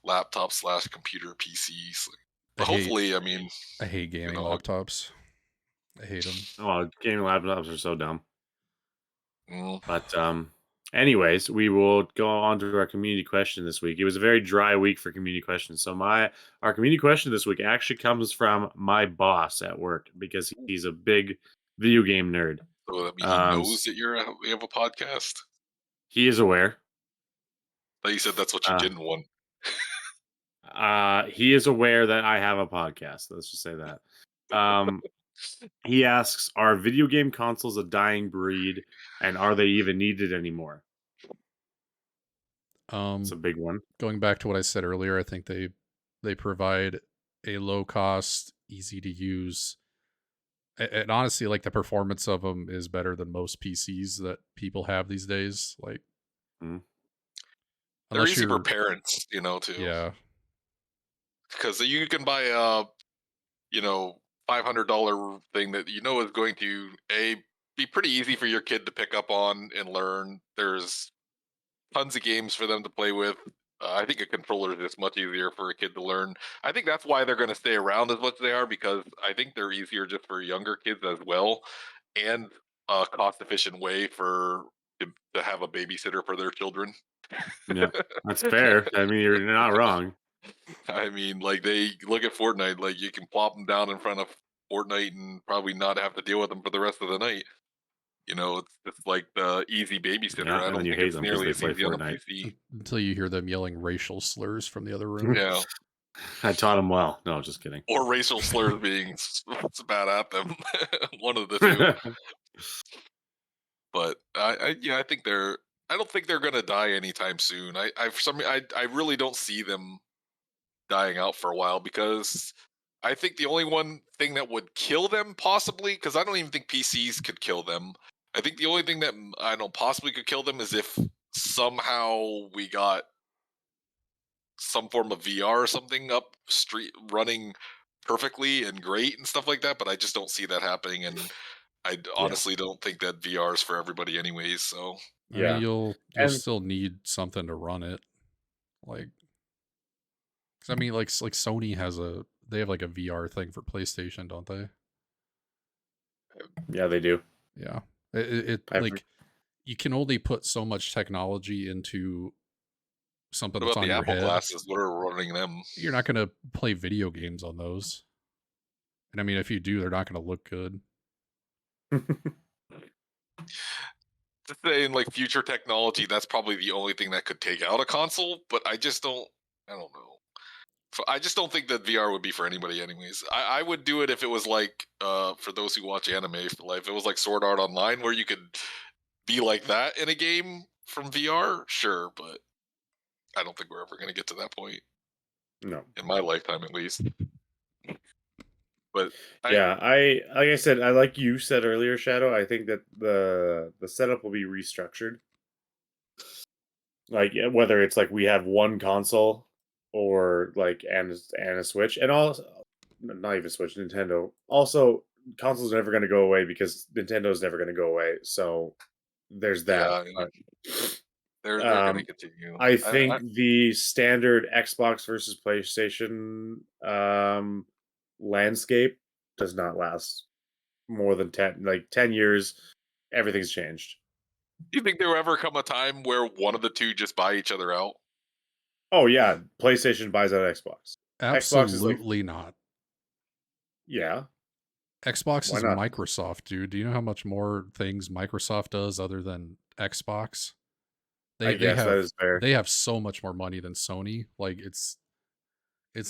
laptop / computer PCs. But hopefully, I mean, I hate gaming laptops. I hate them. Oh, gaming laptops are so dumb. Mm. But anyways, we will go on to our community question this week. It was a very dry week for community questions. So our community question this week actually comes from my boss at work because he's a big video game nerd. So that means he knows that we have a podcast. He is aware. But you said that's what you didn't want. He is aware that I have a podcast. Let's just say that. He asks, are video game consoles a dying breed, and are they even needed anymore? It's a big one. Going back to what I said earlier, I think they provide a low cost, easy to use, and honestly, like the performance of them is better than most PCs that people have these days. Like, they're easy for parents, too. Yeah, because you can buy a, $500 thing that is going to be pretty easy for your kid to pick up on and learn. There's tons of games for them to play with. I think a controller is just much easier for a kid to learn. I think that's why they're going to stay around as much as they are, because I think they're easier just for younger kids as well, and a cost-efficient way to have a babysitter for their children. Yeah, that's fair. I mean, you're not wrong. I mean, like, they look at Fortnite, like, you can plop them down in front of Fortnite and probably not have to deal with them for the rest of the night. It's just like the easy babysitter. Yeah, I and don't then you think hate it's them 'cause nearly they as play easy on a Fortnite. PC. until you hear them yelling racial slurs from the other room. Yeah. I taught him well. No, just kidding. Or racial slurs being bad at them. One of the two. But I think I don't think they're gonna die anytime soon. I really don't see them dying out for a while, because I think the only one thing that would kill them possibly, because I don't even think PCs could kill them. I think the only thing that I know possibly could kill them is if somehow we got some form of VR or something up street running perfectly and great and stuff like that, but I just don't see that happening, and honestly don't think that VR is for everybody anyways. So I mean, Yeah. you'll And still need something to run it, like, 'cause I mean, like Sony they have like a VR thing for PlayStation, don't they? yeah, they do. Yeah, it I've like you can only put so much technology into something what that's about on the your Apple head. glasses? What are running them? You're not gonna play video games on those, and I mean, if you do, they're not gonna look good. Just saying, like future technology, that's probably the only thing that could take out a console. But I just don't. I don't know. I just don't think that VR would be for anybody, anyways. I would do it if it was like, for those who watch anime, for like, if it was like Sword Art Online, where you could be like that in a game from VR. Sure, but I don't think we're ever going to get to that point No. in my lifetime, at least. But Yeah, like I said, I like you said earlier, Shadow. I think that the setup will be restructured. Like whether it's like we have one console or like and a Switch, and also not even Switch, Nintendo. Also, consoles are never going to go away because Nintendo's never going to go away. So there's that. yeah, But, they're going to continue. I think the standard Xbox versus PlayStation landscape does not last more than 10 years. Everything's changed. Do you think there will ever come a time where one of the two just buy each other out? Oh yeah, PlayStation buys out Xbox. Xbox is like, Absolutely not. yeah, Xbox why is not? Microsoft, dude. Do you know how much more things Microsoft does other than Xbox? I guess that is fair. They have so much more money than Sony. Like it's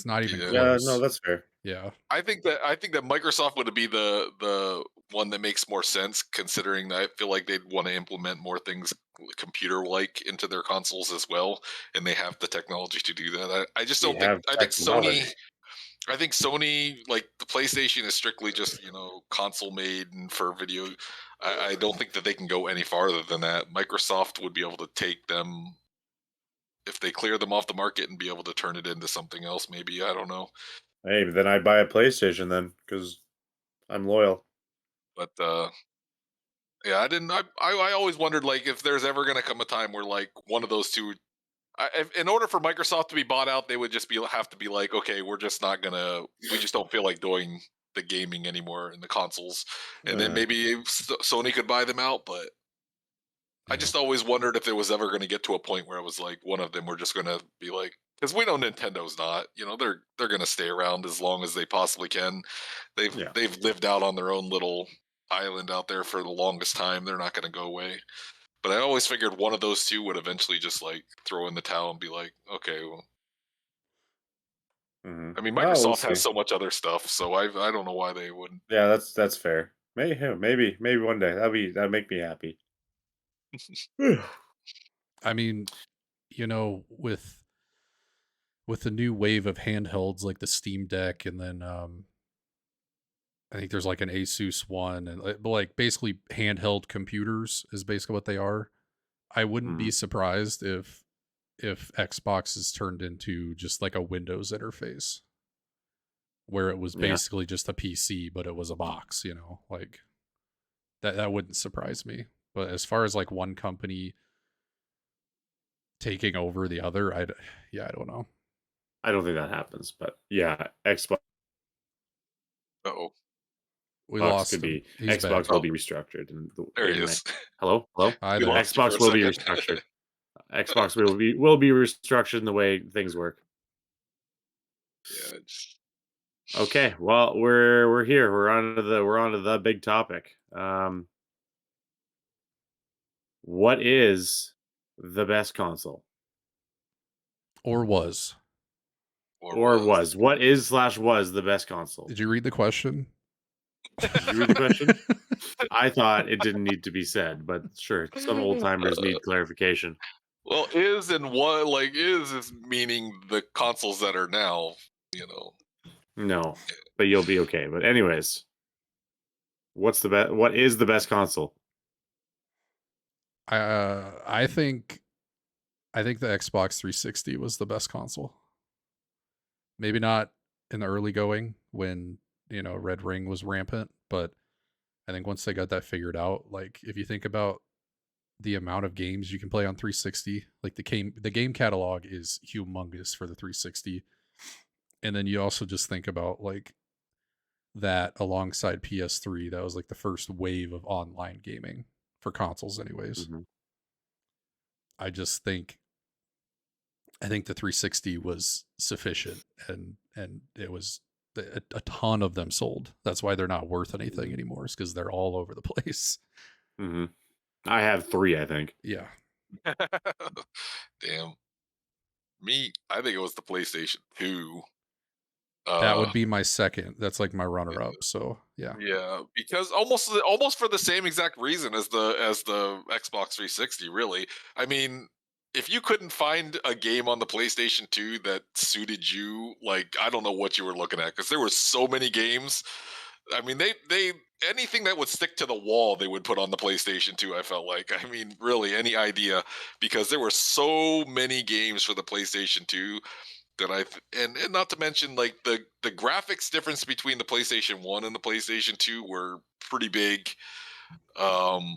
not even Yeah. close. No, that's fair. Yeah. I think that Microsoft would be the one that makes more sense, considering that I feel like they'd want to implement more things computer like into their consoles as well, and they have the technology to do that. I just don't think I think Sony, like the PlayStation, is strictly just console made and for video. I don't think that they can go any farther than that. Microsoft would be able to take them if they clear them off the market and be able to turn it into something else. Maybe, I don't know. Hey, then I buy a PlayStation then because I'm loyal. But yeah, I didn't. I always wondered like if there's ever going to come a time where like one of those two. In order for Microsoft to be bought out, they would just have to be like, okay, we're just not gonna. We just don't feel like doing the gaming anymore in the consoles, and then maybe Sony could buy them out. But I just always wondered if it was ever going to get to a point where it was like one of them were just going to be like, because we know Nintendo's not. They're going to stay around as long as they possibly can. They've lived out on their own little island out there for the longest time. They're not going to go away. But I always figured one of those two would eventually just like throw in the towel and be like, okay, well. I mean, Microsoft has so much other stuff, so I don't know why they wouldn't. Yeah, that's fair. Maybe one day that'd make me happy. I mean, with the new wave of handhelds like the Steam Deck, and then I think there's like an Asus one, and like basically handheld computers is basically what they are. I wouldn't be surprised if Xbox is turned into just like a Windows interface, where it was basically just a PC, but it was a box. Like that wouldn't surprise me. But as far as like one company taking over the other, I don't know. I don't think that happens, but yeah, Xbox. We lost could him. be Xbox will be restructured. There he is. Hello. Xbox will be restructured. Xbox will be restructured in the way things work. Yeah. Okay. Well, we're here. We're on to the big topic. What is the best console? Or was. What is / was the best console? Did you read the question? Did you read the question? I thought it didn't need to be said, but sure, some old timers need clarification. Well, is and what like is meaning the consoles that are now, No, but you'll be okay. But anyways, what is the best console? I think I think the Xbox 360 was the best console. Maybe not in the early going when, Red Ring was rampant, but I think once they got that figured out, like if you think about the amount of games you can play on 360, like the game catalog is humongous for the 360. And then you also just think about like that alongside PS3, that was like the first wave of online gaming for consoles anyways. Mhm. I just think I think the 360 was sufficient, and it was a ton of them sold. That's why they're not worth anything anymore, is because they're all over the place. Hmm. I have 3, I think. Yeah. Damn. Me, I think it was the PlayStation 2. That Uh, would be my second. That's like my runner up. So yeah. yeah, because almost for the same exact reason as the Xbox 360. Really, I mean, if you couldn't find a game on the PlayStation 2 that suited you, like I don't know what you were looking at, because there were so many games. I mean, they anything that would stick to the wall, they would put on the PlayStation 2. I felt like, I mean, really any idea, because there were so many games for the PlayStation 2 that and not to mention like the graphics difference between the PlayStation 1 and the PlayStation 2 were pretty big. Um,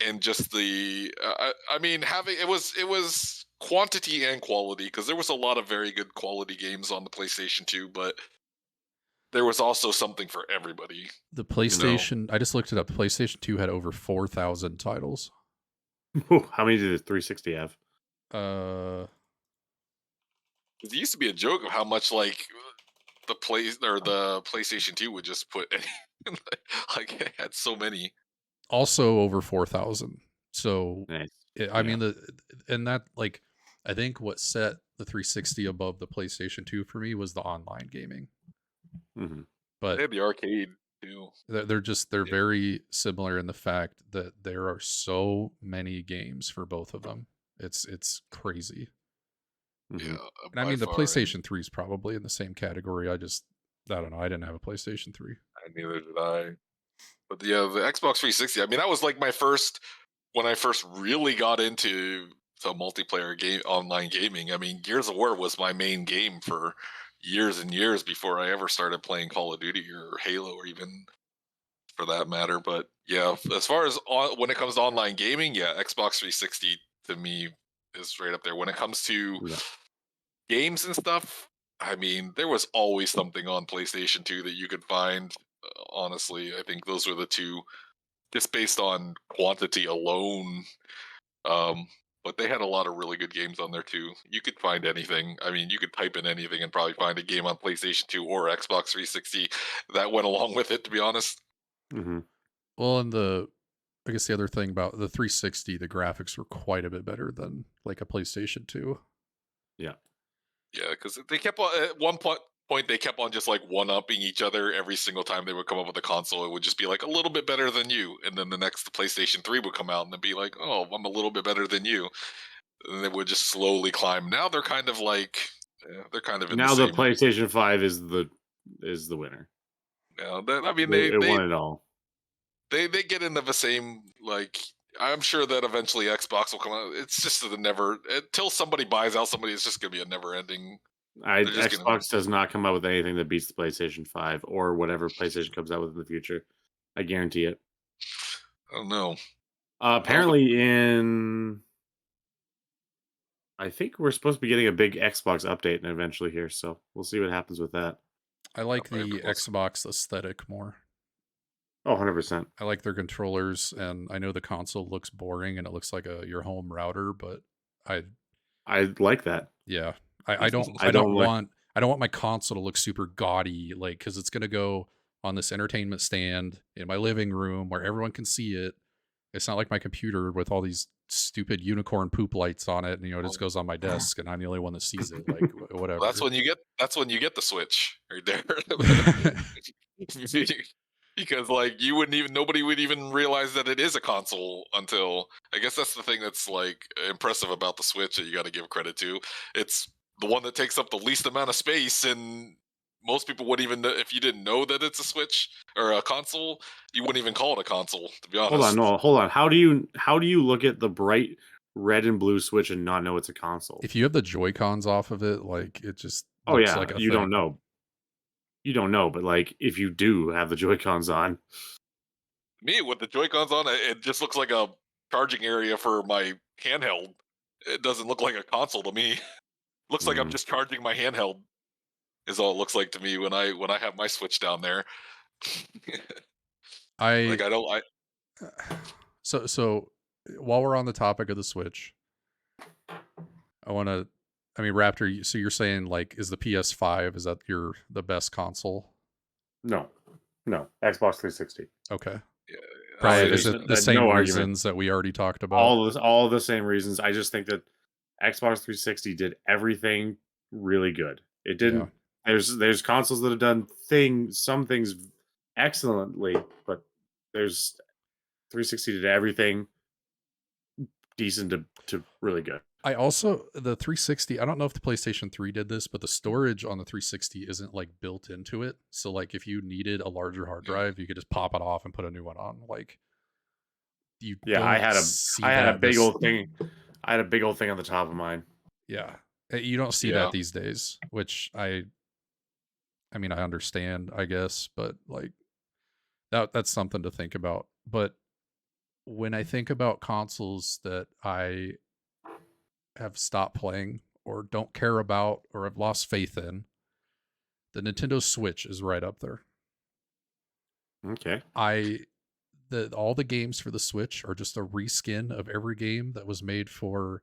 and just I mean, having it was quantity and quality, because there was a lot of very good quality games on the PlayStation 2, but there was also something for everybody. The PlayStation, I just looked it up. The PlayStation 2 had over 4,000 titles. How many did the 360 have? It used to be a joke of how much like the PlayStation 2 would just put like it had so many. Also over 4,000. So Nice. I mean and that like I think what set the 360 above the PlayStation 2 for me was the online gaming. Hmm. They But had the arcade too. they're Yeah. very similar in the fact that there are so many games for both of them. It's crazy. Yeah, And I by mean the far. PlayStation 3 is probably in the same category. I don't know. I didn't have a PlayStation 3. Neither did I. But yeah, the Xbox 360. I mean, that was like my first when I first really got into the multiplayer game, online gaming. I mean, Gears of War was my main game for years and years before I ever started playing Call of Duty or Halo, or even for that matter. But yeah, as far as when it comes to online gaming, yeah, Xbox 360 to me is right up there. When it comes to Yeah. games and stuff, I mean, there was always something on PlayStation 2 that you could find. Honestly, I think those were the two, just based on quantity alone. Um, but they had a lot of really good games on there too. You could find anything. I mean, you could type in anything and probably find a game on PlayStation 2 or Xbox 360 that went along with it, to be honest. Hmm. Well, and I guess the other thing about the 360, the graphics were quite a bit better than like a PlayStation 2. Yeah. Yeah, because they kept on at one point they kept on just like one upping each other every single time they would come up with a console. It would just be like a little bit better than you, and then the next PlayStation 3 would come out and it'd be like, oh, I'm a little bit better than you, and they would just slowly climb. Now they're kind of like they're kind of in the Now the same. PlayStation 5 is the winner. I mean, It won it all. they get into the same like. I'm sure that eventually Xbox will come out. It's just the never until somebody buys out somebody. It's just gonna be a never ending. They're just gonna. Xbox does not come out with anything that beats the PlayStation 5 or whatever PlayStation comes out with in the future. I guarantee it. I don't know. Apparently, I think we're supposed to be getting a big Xbox update eventually here, so we'll see what happens with that. I like Very the close. Xbox aesthetic more. Oh, 100%. I like their controllers, and I know the console looks boring and it looks like your home router, but I like that. yeah, I don't I don't like- want my console to look super gaudy, like because it's gonna go on this entertainment stand in my living room where everyone can see it. It's not like my computer with all these stupid unicorn poop lights on it, and it just goes on my desk, and I'm the only one that sees it. Like whatever. That's when you get the Switch right there. Because like nobody would even realize that it is a console until, I guess that's the thing that's like impressive about the Switch that you got to give credit to. It's the one that takes up the least amount of space, and most people wouldn't even know, if you didn't know that it's a Switch or a console, you wouldn't even call it a console, to be honest. Hold on. How do you look at the bright red and blue Switch and not know it's a console. If you have the Joy-Cons off of it, like it just Oh looks yeah, like a you don't thing. know. You don't know, but like if you do have the Joy-Cons on, Me with the Joy-Cons on, it just looks like a charging area for my handheld. It doesn't look like a console to me. Looks like I'm Mm. just charging my handheld. Is all it looks like to me when I have my Switch down there. I Like I don't. so while we're on the topic of the Switch, I want to. I mean, Raptor. So you're saying like, is the PS5 is that the best console? no, Xbox 360. Okay. Yeah, Probably there's is it the no same argument. reasons that we already talked about? All the same reasons. I just think that Xbox 360 did everything really good. It didn't. There's consoles that have done some things excellently, but there's 360 did everything decent to really good. I also the 360. I don't know if the PlayStation 3 did this, but the storage on the 360 isn't like built into it. So like, if you needed a larger hard drive, you could just pop it off and put a new one on. Like, you Yeah, don't I had a big this- old thing. I had a big old thing on the top of mine. Yeah, you don't see Yeah. that these days, which I mean, I understand, I guess, but like that's something to think about. But when I think about consoles that I have stopped playing or don't care about or have lost faith in, the Nintendo Switch is right up there. Okay. All the games for the Switch are just a reskin of every game that was made for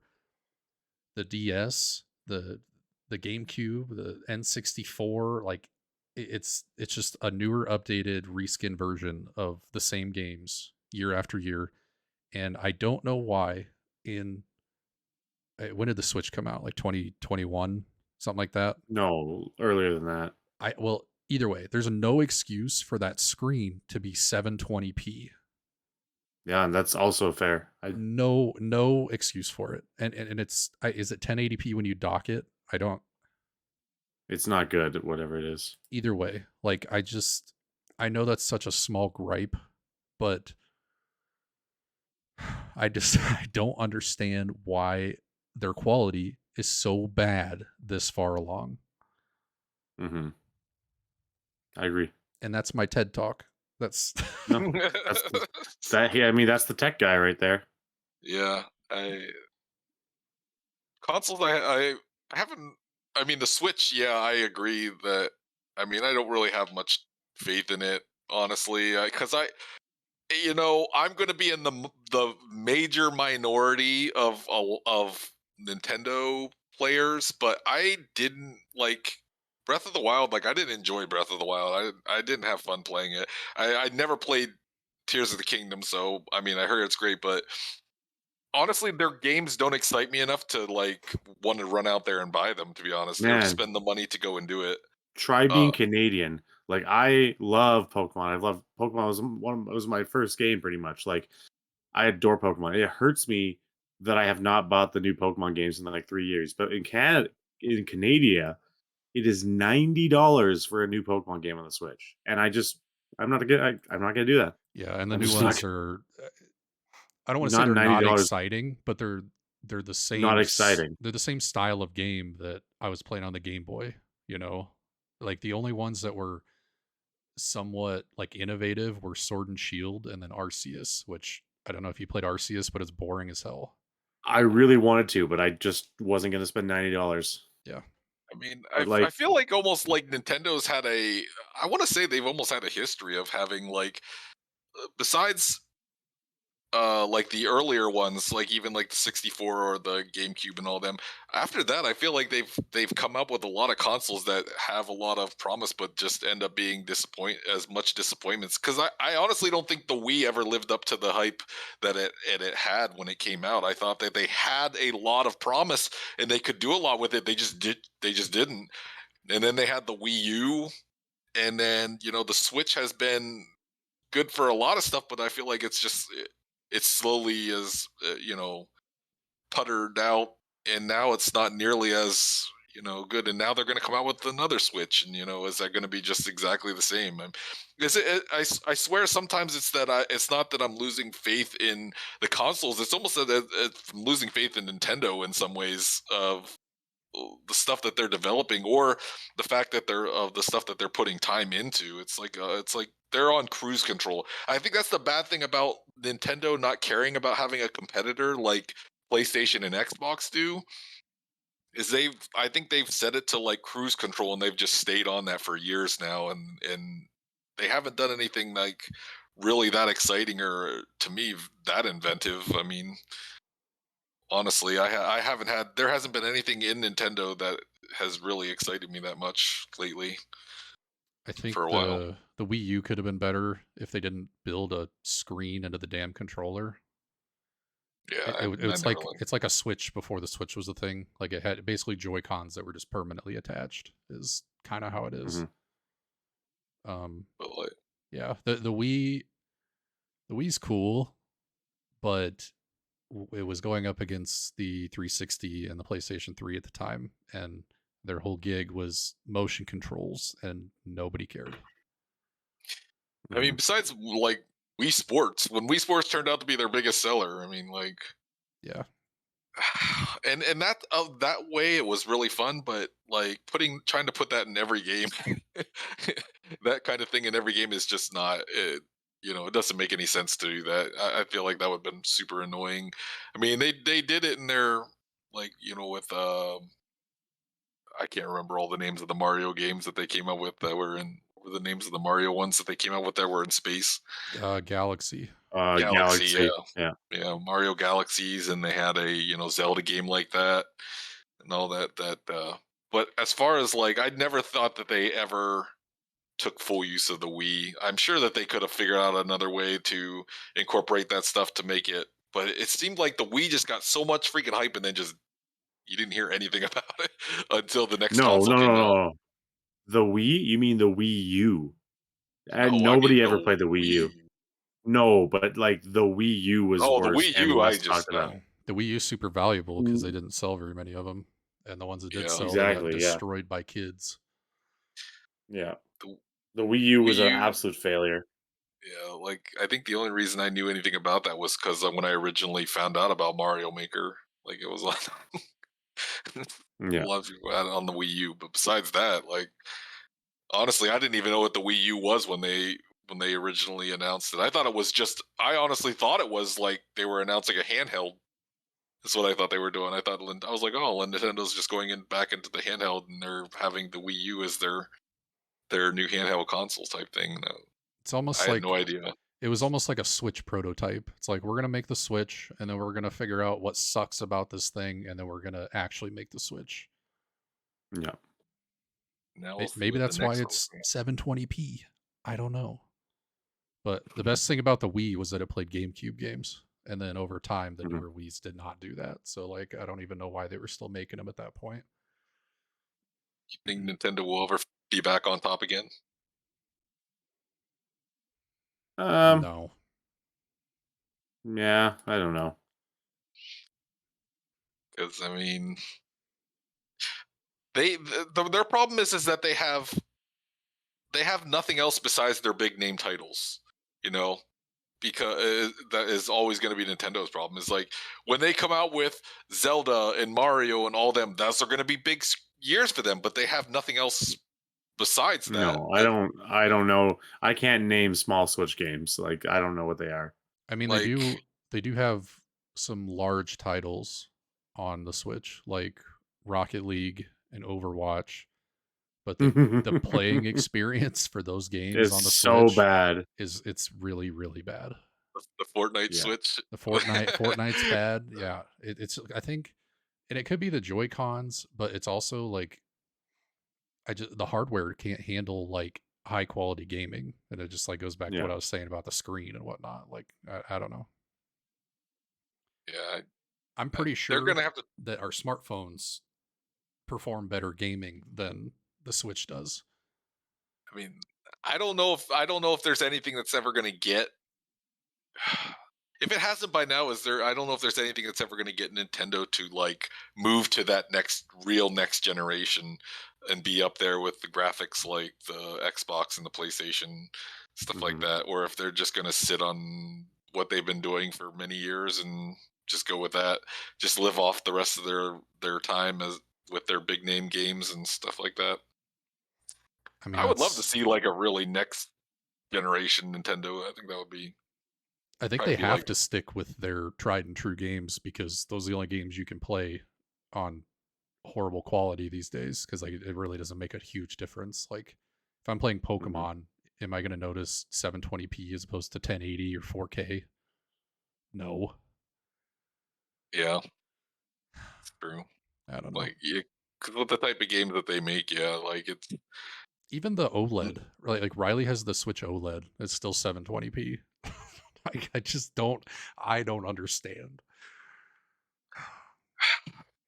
the DS, the GameCube, the N64. Like, it's just a newer, updated, reskin version of the same games year after year. And I don't know why. When did the Switch come out? Like 2021, something like that. No, earlier than that. Well, either way, there's no excuse for that screen to be 720p. Yeah, and that's also fair. No excuse for it. And it's is it 1080p when you dock it? It's not good, whatever it is. Either way, like I know that's such a small gripe, but I don't understand why their quality is so bad this far along. Mm-hmm. I agree. And that's my TED talk. That's No, I mean, that's the tech guy right there. Yeah, consoles. I haven't. I mean, the Switch. Yeah, I agree that. I mean, I don't really have much faith in it, honestly, because I'm going to be in the major minority of Nintendo players, but I didn't like Breath of the Wild. Like, I didn't enjoy Breath of the Wild. I didn't have fun playing it. I never played Tears of the Kingdom, so I mean, I heard it's great, but honestly, their games don't excite me enough to like want to run out there and buy them. To be honest, or Man. spend the money to go and do it. Try being Canadian. Like, I love Pokemon. I've loved Pokemon. It was my first game, pretty much. Like, I adore Pokemon. It hurts me that I have not bought the new Pokemon games in like 3 years. But in Canada, it is $90 for a new Pokemon game on the Switch, and I'm not gonna do that. Yeah, and the I'm new just ones not- are. I don't want to say Not they're not $90. exciting, but they're the same. Not exciting. They're the same style of game that I was playing on the Game Boy. Like the only ones that were somewhat like innovative were Sword and Shield, and then Arceus, which I don't know if you played Arceus, but it's boring as hell. I really wanted to, but I just wasn't gonna spend $90. Yeah. I mean, But, I feel like almost like Nintendo's had I want to say they've almost had a history of having like, besides like the earlier ones, like even like the 64 or the GameCube and all them. After that, I feel like they've come up with a lot of consoles that have a lot of promise, but just end up being disappointments. Because I honestly don't think the Wii ever lived up to the hype that it had when it came out. I thought that they had a lot of promise and they could do a lot with it. They just didn't. And then they had the Wii U, and then the Switch has been good for a lot of stuff, but I feel like it slowly is puttered out, and now it's not nearly as good. And now they're going to come out with another Switch, and is that going to be just exactly the same? I swear sometimes it's not that I'm losing faith in the consoles. It's almost that I'm losing faith in Nintendo in some ways of the stuff that they're developing, or the fact that they're of the stuff that they're putting time into. It's like they're on cruise control. I think that's the bad thing about Nintendo not caring about having a competitor like PlayStation and Xbox do, is I think they've set it to like cruise control, and they've just stayed on that for years now, and they haven't done anything like really that exciting, or to me that inventive. I mean, honestly, I haven't had there hasn't been anything in Nintendo that has really excited me that much lately I think for a while. the Wii U could have been better if they didn't build a screen into the damn controller. Yeah, I It's never like like. it's like a Switch before the Switch was a thing. Like it had basically Joy Cons that were just permanently attached. Is kind of how it is. Mhm. Um, But like, yeah, the Wii's cool, but it was going up against the 360 and the PlayStation 3 at the time, and their whole gig was motion controls, and nobody cared. I mean, Mhm. besides like Wii Sports, when Wii Sports turned out to be their biggest seller, I mean, like, Yeah, and that way it was really fun, but like trying to put that in every game, that kind of thing in every game is just not it. It doesn't make any sense to do that. I feel like that would have been super annoying. I mean, they did it in their, like, with I can't remember all the names of the Mario games that they came out with that were in. What were the names of the Mario ones that they came out with that were in space? Galaxy. Galaxy, yeah. Galaxy. Yeah. Yeah, Mario Galaxies, and they had a Zelda game like that, and all that. But as far as like, I'd never thought that they ever took full use of the Wii. I'm sure that they could have figured out another way to incorporate that stuff to make it, but it seemed like the Wii just got so much freaking hype, and then just you didn't hear anything about it until the next No, console no, no, came out. no, no. The Wii? You mean the Wii U? And No, I mean nobody ever the played the Wii U. Wii. No, but like the Wii U was Oh, the where Wii Sam U. I West just talked about. Yeah, the Wii U's super valuable because they Mm, didn't sell very many of them, and the ones that did yeah. sell, they got exactly. Yeah. destroyed by kids. Yeah. The The Wii U Wii was an U. absolute failure. Yeah, like I think the only reason I knew anything about that was because when I originally found out about Mario Maker, like it was like a Yeah. lot of people had it on the Wii U. But besides that, like honestly, I didn't even know what the Wii U was when they originally announced it. I thought it was just. I honestly thought it was like they were announcing a handheld. That's what I thought they were doing. I was like, oh, Nintendo's just going in back into the handheld, and they're having the Wii U as their new handheld console type thing. No, It's I almost had no like idea. it was almost like a Switch prototype. It's like we're gonna make the Switch, and then we're gonna figure out what sucks about this thing, and then we're gonna actually make the Switch. Yeah. Now we'll see Maybe what the that's why next one. it's 720p. I don't know. But the best thing about the Wii was that it played GameCube games. And then over time, the Mhm. newer Wii's did not do that. So, like, I don't even know why they were still making them at that point. You think Nintendo will ever be back on top again? Um. No. Yeah. I don't know. Because I mean, their problem is that they have nothing else besides their big name titles. You know, because that is always going to be Nintendo's problem. Is like when they come out with Zelda and Mario and all them, those are going to be big years for them. But they have nothing else besides that. No, I don't. I don't know. I can't name small Switch games. Like I don't know what they are. I mean, Like, they do have some large titles on the Switch, like Rocket League and Overwatch. But the playing experience for those games on It's the so Switch bad. it's really, really bad. the Fortnite Yeah. Switch. The Fortnite's bad. Yeah, it's I think, and it could be the Joy Cons, but it's also like the hardware can't handle like high quality gaming, and it just like goes back to Yeah. what I was saying about the screen and whatnot. Like I don't know. Yeah, I'm pretty they're sure gonna have to. that our smartphones perform better gaming than the Switch does. I mean, I don't know if there's anything that's ever gonna get. if it hasn't by now, is there? I don't know if there's anything that's ever going to get Nintendo to like move to that next generation and be up there with the graphics like the Xbox and the PlayStation, stuff like Mhm. that, or if they're just going to sit on what they've been doing for many years and just go with that, just live off the rest of their time as with their big name games and stuff like that. I mean, I would love to that's see like a really next generation Nintendo. I think that would be I think probably they be have like to stick with their tried and true games because those are the only games you can play on horrible quality these days because like it really doesn't make a huge difference. Like if I'm playing Mhm. Pokemon, am I going to notice 720p as opposed to 1080 or 4K? No, yeah, it's true. I don't know. Like yeah, because with the type of games that they make, yeah, like it's Even the OLED, like Riley has the Switch OLED. It's still 720p. I just don't. I don't understand.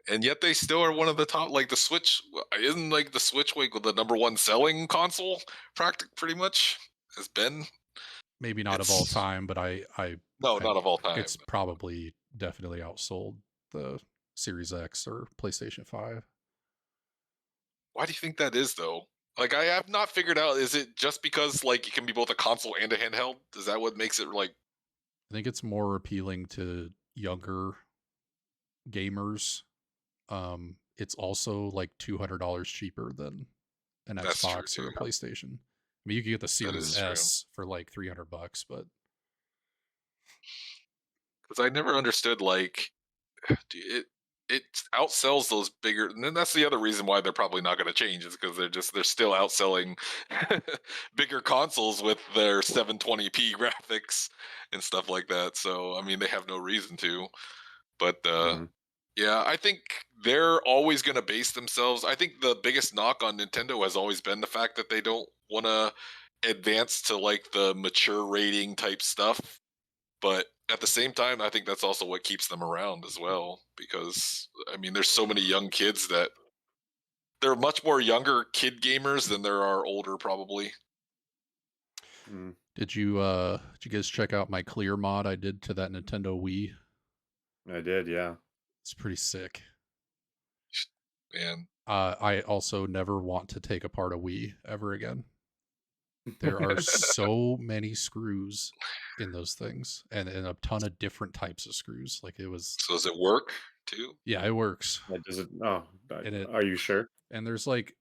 and yet they still are one of the top. Like the Switch isn't like the Switch like the number one selling console, pretty much has been. Maybe not of all It's time, but no, I not of all time. it's probably definitely outsold the Series X or PlayStation 5. Why do you think that is though? Like I have not figured out. Is it just because like it can be both a console and a handheld? Is that what makes it like? I think it's more appealing to younger gamers. It's also like $200 cheaper than an That's true Xbox or too. a PlayStation. I mean, you could get the That Series is true. S for like $300, but Because I never understood like it outsells those bigger, and then that's the other reason why they're probably not going to change is because they're still outselling bigger consoles with their 720p graphics and stuff like that. So I mean, they have no reason to. But Mhm. yeah, I think they're always going to base themselves. I think the biggest knock on Nintendo has always been the fact that they don't want to advance to like the mature rating type stuff, but at the same time, I think that's also what keeps them around as well. Because I mean, there's so many young kids that there are much more younger kid gamers than there are older, probably. Mm. did you guys check out my clear mod I did to that Nintendo Wii? I did, yeah. It's pretty sick. And I also never want to take apart a Wii ever again. There are so many screws in those things and a ton of different types of screws. Like it was, so does it work too? yeah, it works. That doesn't. Oh, And it, are you sure? and there's like,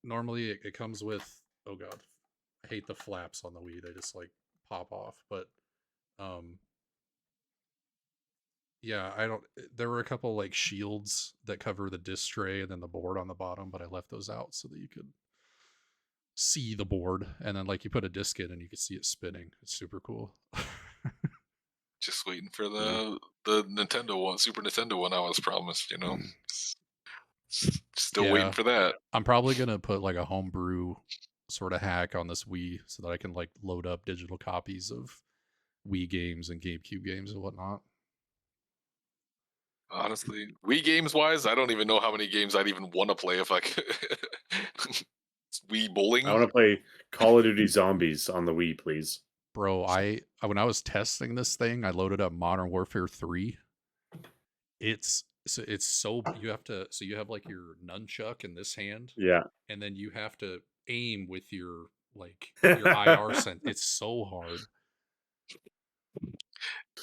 normally it comes with, oh God, I hate the flaps on the Wii. They just like pop off. But, um, yeah, there were a couple like shields that cover the disc tray and then the board on the bottom, but I left those out so that you could see the board and then like you put a disc in and you could see it spinning. It's super cool. Just waiting for Mm. the Nintendo one, Super Nintendo one I was promised. Still waiting Yeah, for that. I'm probably gonna put like a homebrew sort of hack on this Wii so that I can like load up digital copies of Wii games and GameCube games and whatnot. Honestly, Wii games wise, I don't even know how many games I'd even want to play if I could. Wii I bowling. want to play Call of Duty Zombies on the Wii, please. Bro, when I was testing this thing, I loaded up Modern Warfare 3. It's so you have like your nunchuck in this hand Yeah. and then you have to aim with your like your IR sense. It's so hard.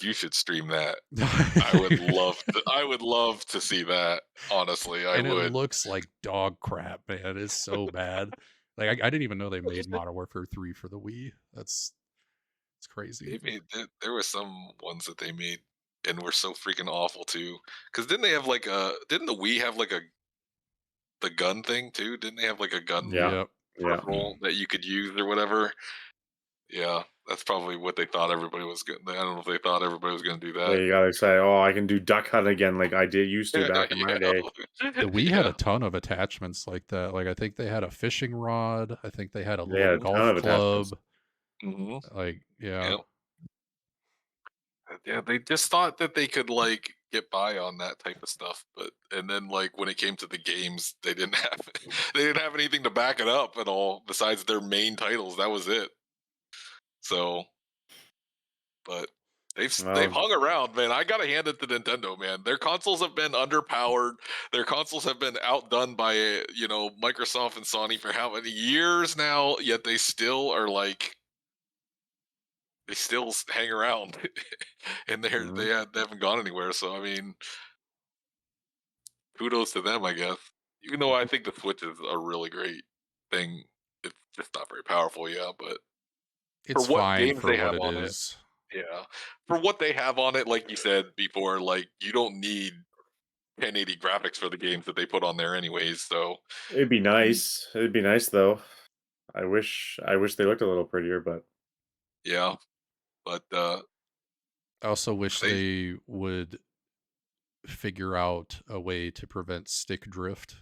You should stream that. I would love to see that. Honestly, I And it would. looks like dog crap, man. It's so bad. Like I didn't even know they made Modern Warfare 3 for the Wii. It's crazy. There were some ones that they made and were so freaking awful too. Because didn't they have like a? Didn't the Wii have like the gun thing too? Didn't they have like a gun Yeah. Yep. Yeah. peripheral that you could use or whatever? Yeah, that's probably what they thought everybody was going. I don't know if they thought everybody was going to do Yeah, that. you gotta say, "Oh, I can do Duck Hunt again, like I did used to back in my day." The Wii had Yeah. a ton of attachments like that. Like I think they had a fishing rod. I think they had a They had little a ton golf of attachments. club. Hmm. Like yeah. Yep. Yeah, they just thought that they could like get by on that type of stuff, but and then like when it came to the games, they didn't have they didn't have anything to back it up at all besides their main titles. That was it. So, but They've hung around, man. I gotta hand it to Nintendo, man. Their consoles have been underpowered. Their consoles have been outdone by Microsoft and Sony for how many years now? Yet they still are like they still hang around, and they haven't gone anywhere. So I mean, kudos to them, I guess. Even though I think the Switch is a really great thing, it's just not very powerful, yeah. But It's what fine games for they what have it on it, is. yeah, for what they have on it, like you said before, like you don't need 1080 graphics for the games that they put on there, anyways. So It'd be I mean, nice. It'd be nice though. I wish they looked a little prettier, but yeah, but I also wish they they would figure out a way to prevent stick drift,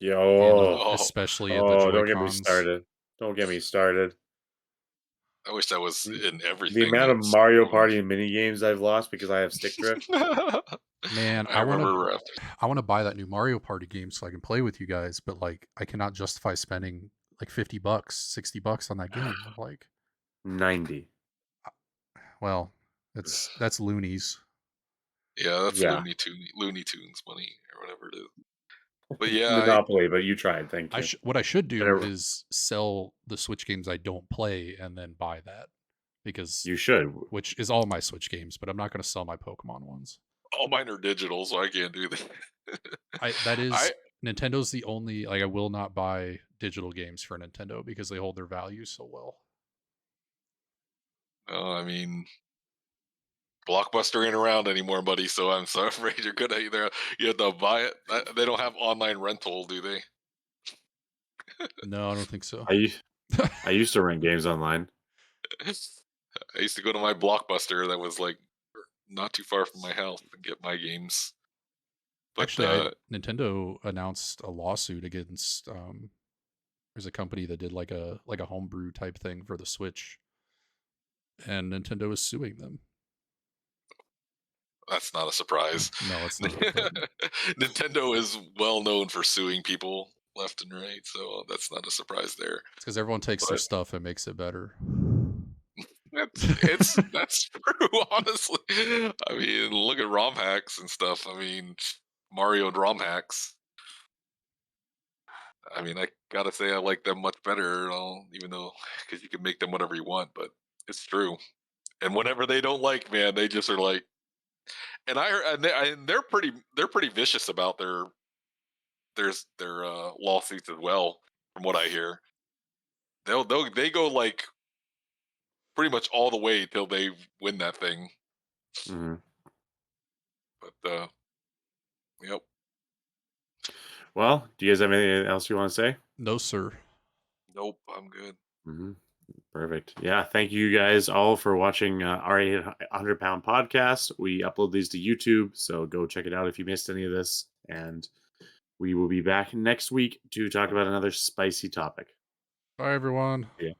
yo, oh, especially in the oh, don't get me Joy-Cons. started. Don't get me started. I wish that was The in the everything. amount of That's Mario Party and mini games I've lost because I have stick drift. Man, I remember I want to buy that new Mario Party game so I can play with you guys, but like I cannot justify spending like $50, $60 on that game. Like, 90. well, that's loonies. yeah, that's Yeah. Looney Tunes money or whatever it is. But yeah, Monopoly, but you tried. Thank you. What I should do Whatever. is sell the Switch games I don't play and then buy that because You should. which is all my Switch games, but I'm not going to sell my Pokemon ones. all mine are digital, so I can't do that. That is I Nintendo's the only I will not buy digital games for Nintendo because they hold their value so well. I mean, Blockbuster ain't around anymore, buddy. So I'm so afraid you're gonna either you have to buy it. They don't have online rental, do they? No, I don't think so. I used to rent games online. I used to go to my Blockbuster that was like not too far from my house and get my games. But Actually, Nintendo announced a lawsuit against there's a company that did like a homebrew type thing for the Switch, and Nintendo is suing them. that's not a surprise. No, it's not. But Nintendo is well known for suing people left and right, so that's not a surprise there. it's because everyone takes their But stuff and makes it better. that's true, honestly. I mean, look at ROM hacks and stuff. I mean, Mario and ROM hacks. I mean, I gotta say I like them much better, even though because you can make them whatever you want, but it's true. And whenever they don't like, man, they just are like, and they're pretty vicious about their lawsuits as well, from what I hear. They go like pretty much all the way till they win that thing. Mhm. But yep. Well, do you guys have anything else you want to say? No, sir. Nope, I'm good. Mm-hmm. Perfect. Yeah. Thank you guys all for watching our 800 Pound podcast. We upload these to YouTube, so go check it out if you missed any of this. And we will be back next week to talk about another spicy topic. Bye, everyone. Yeah.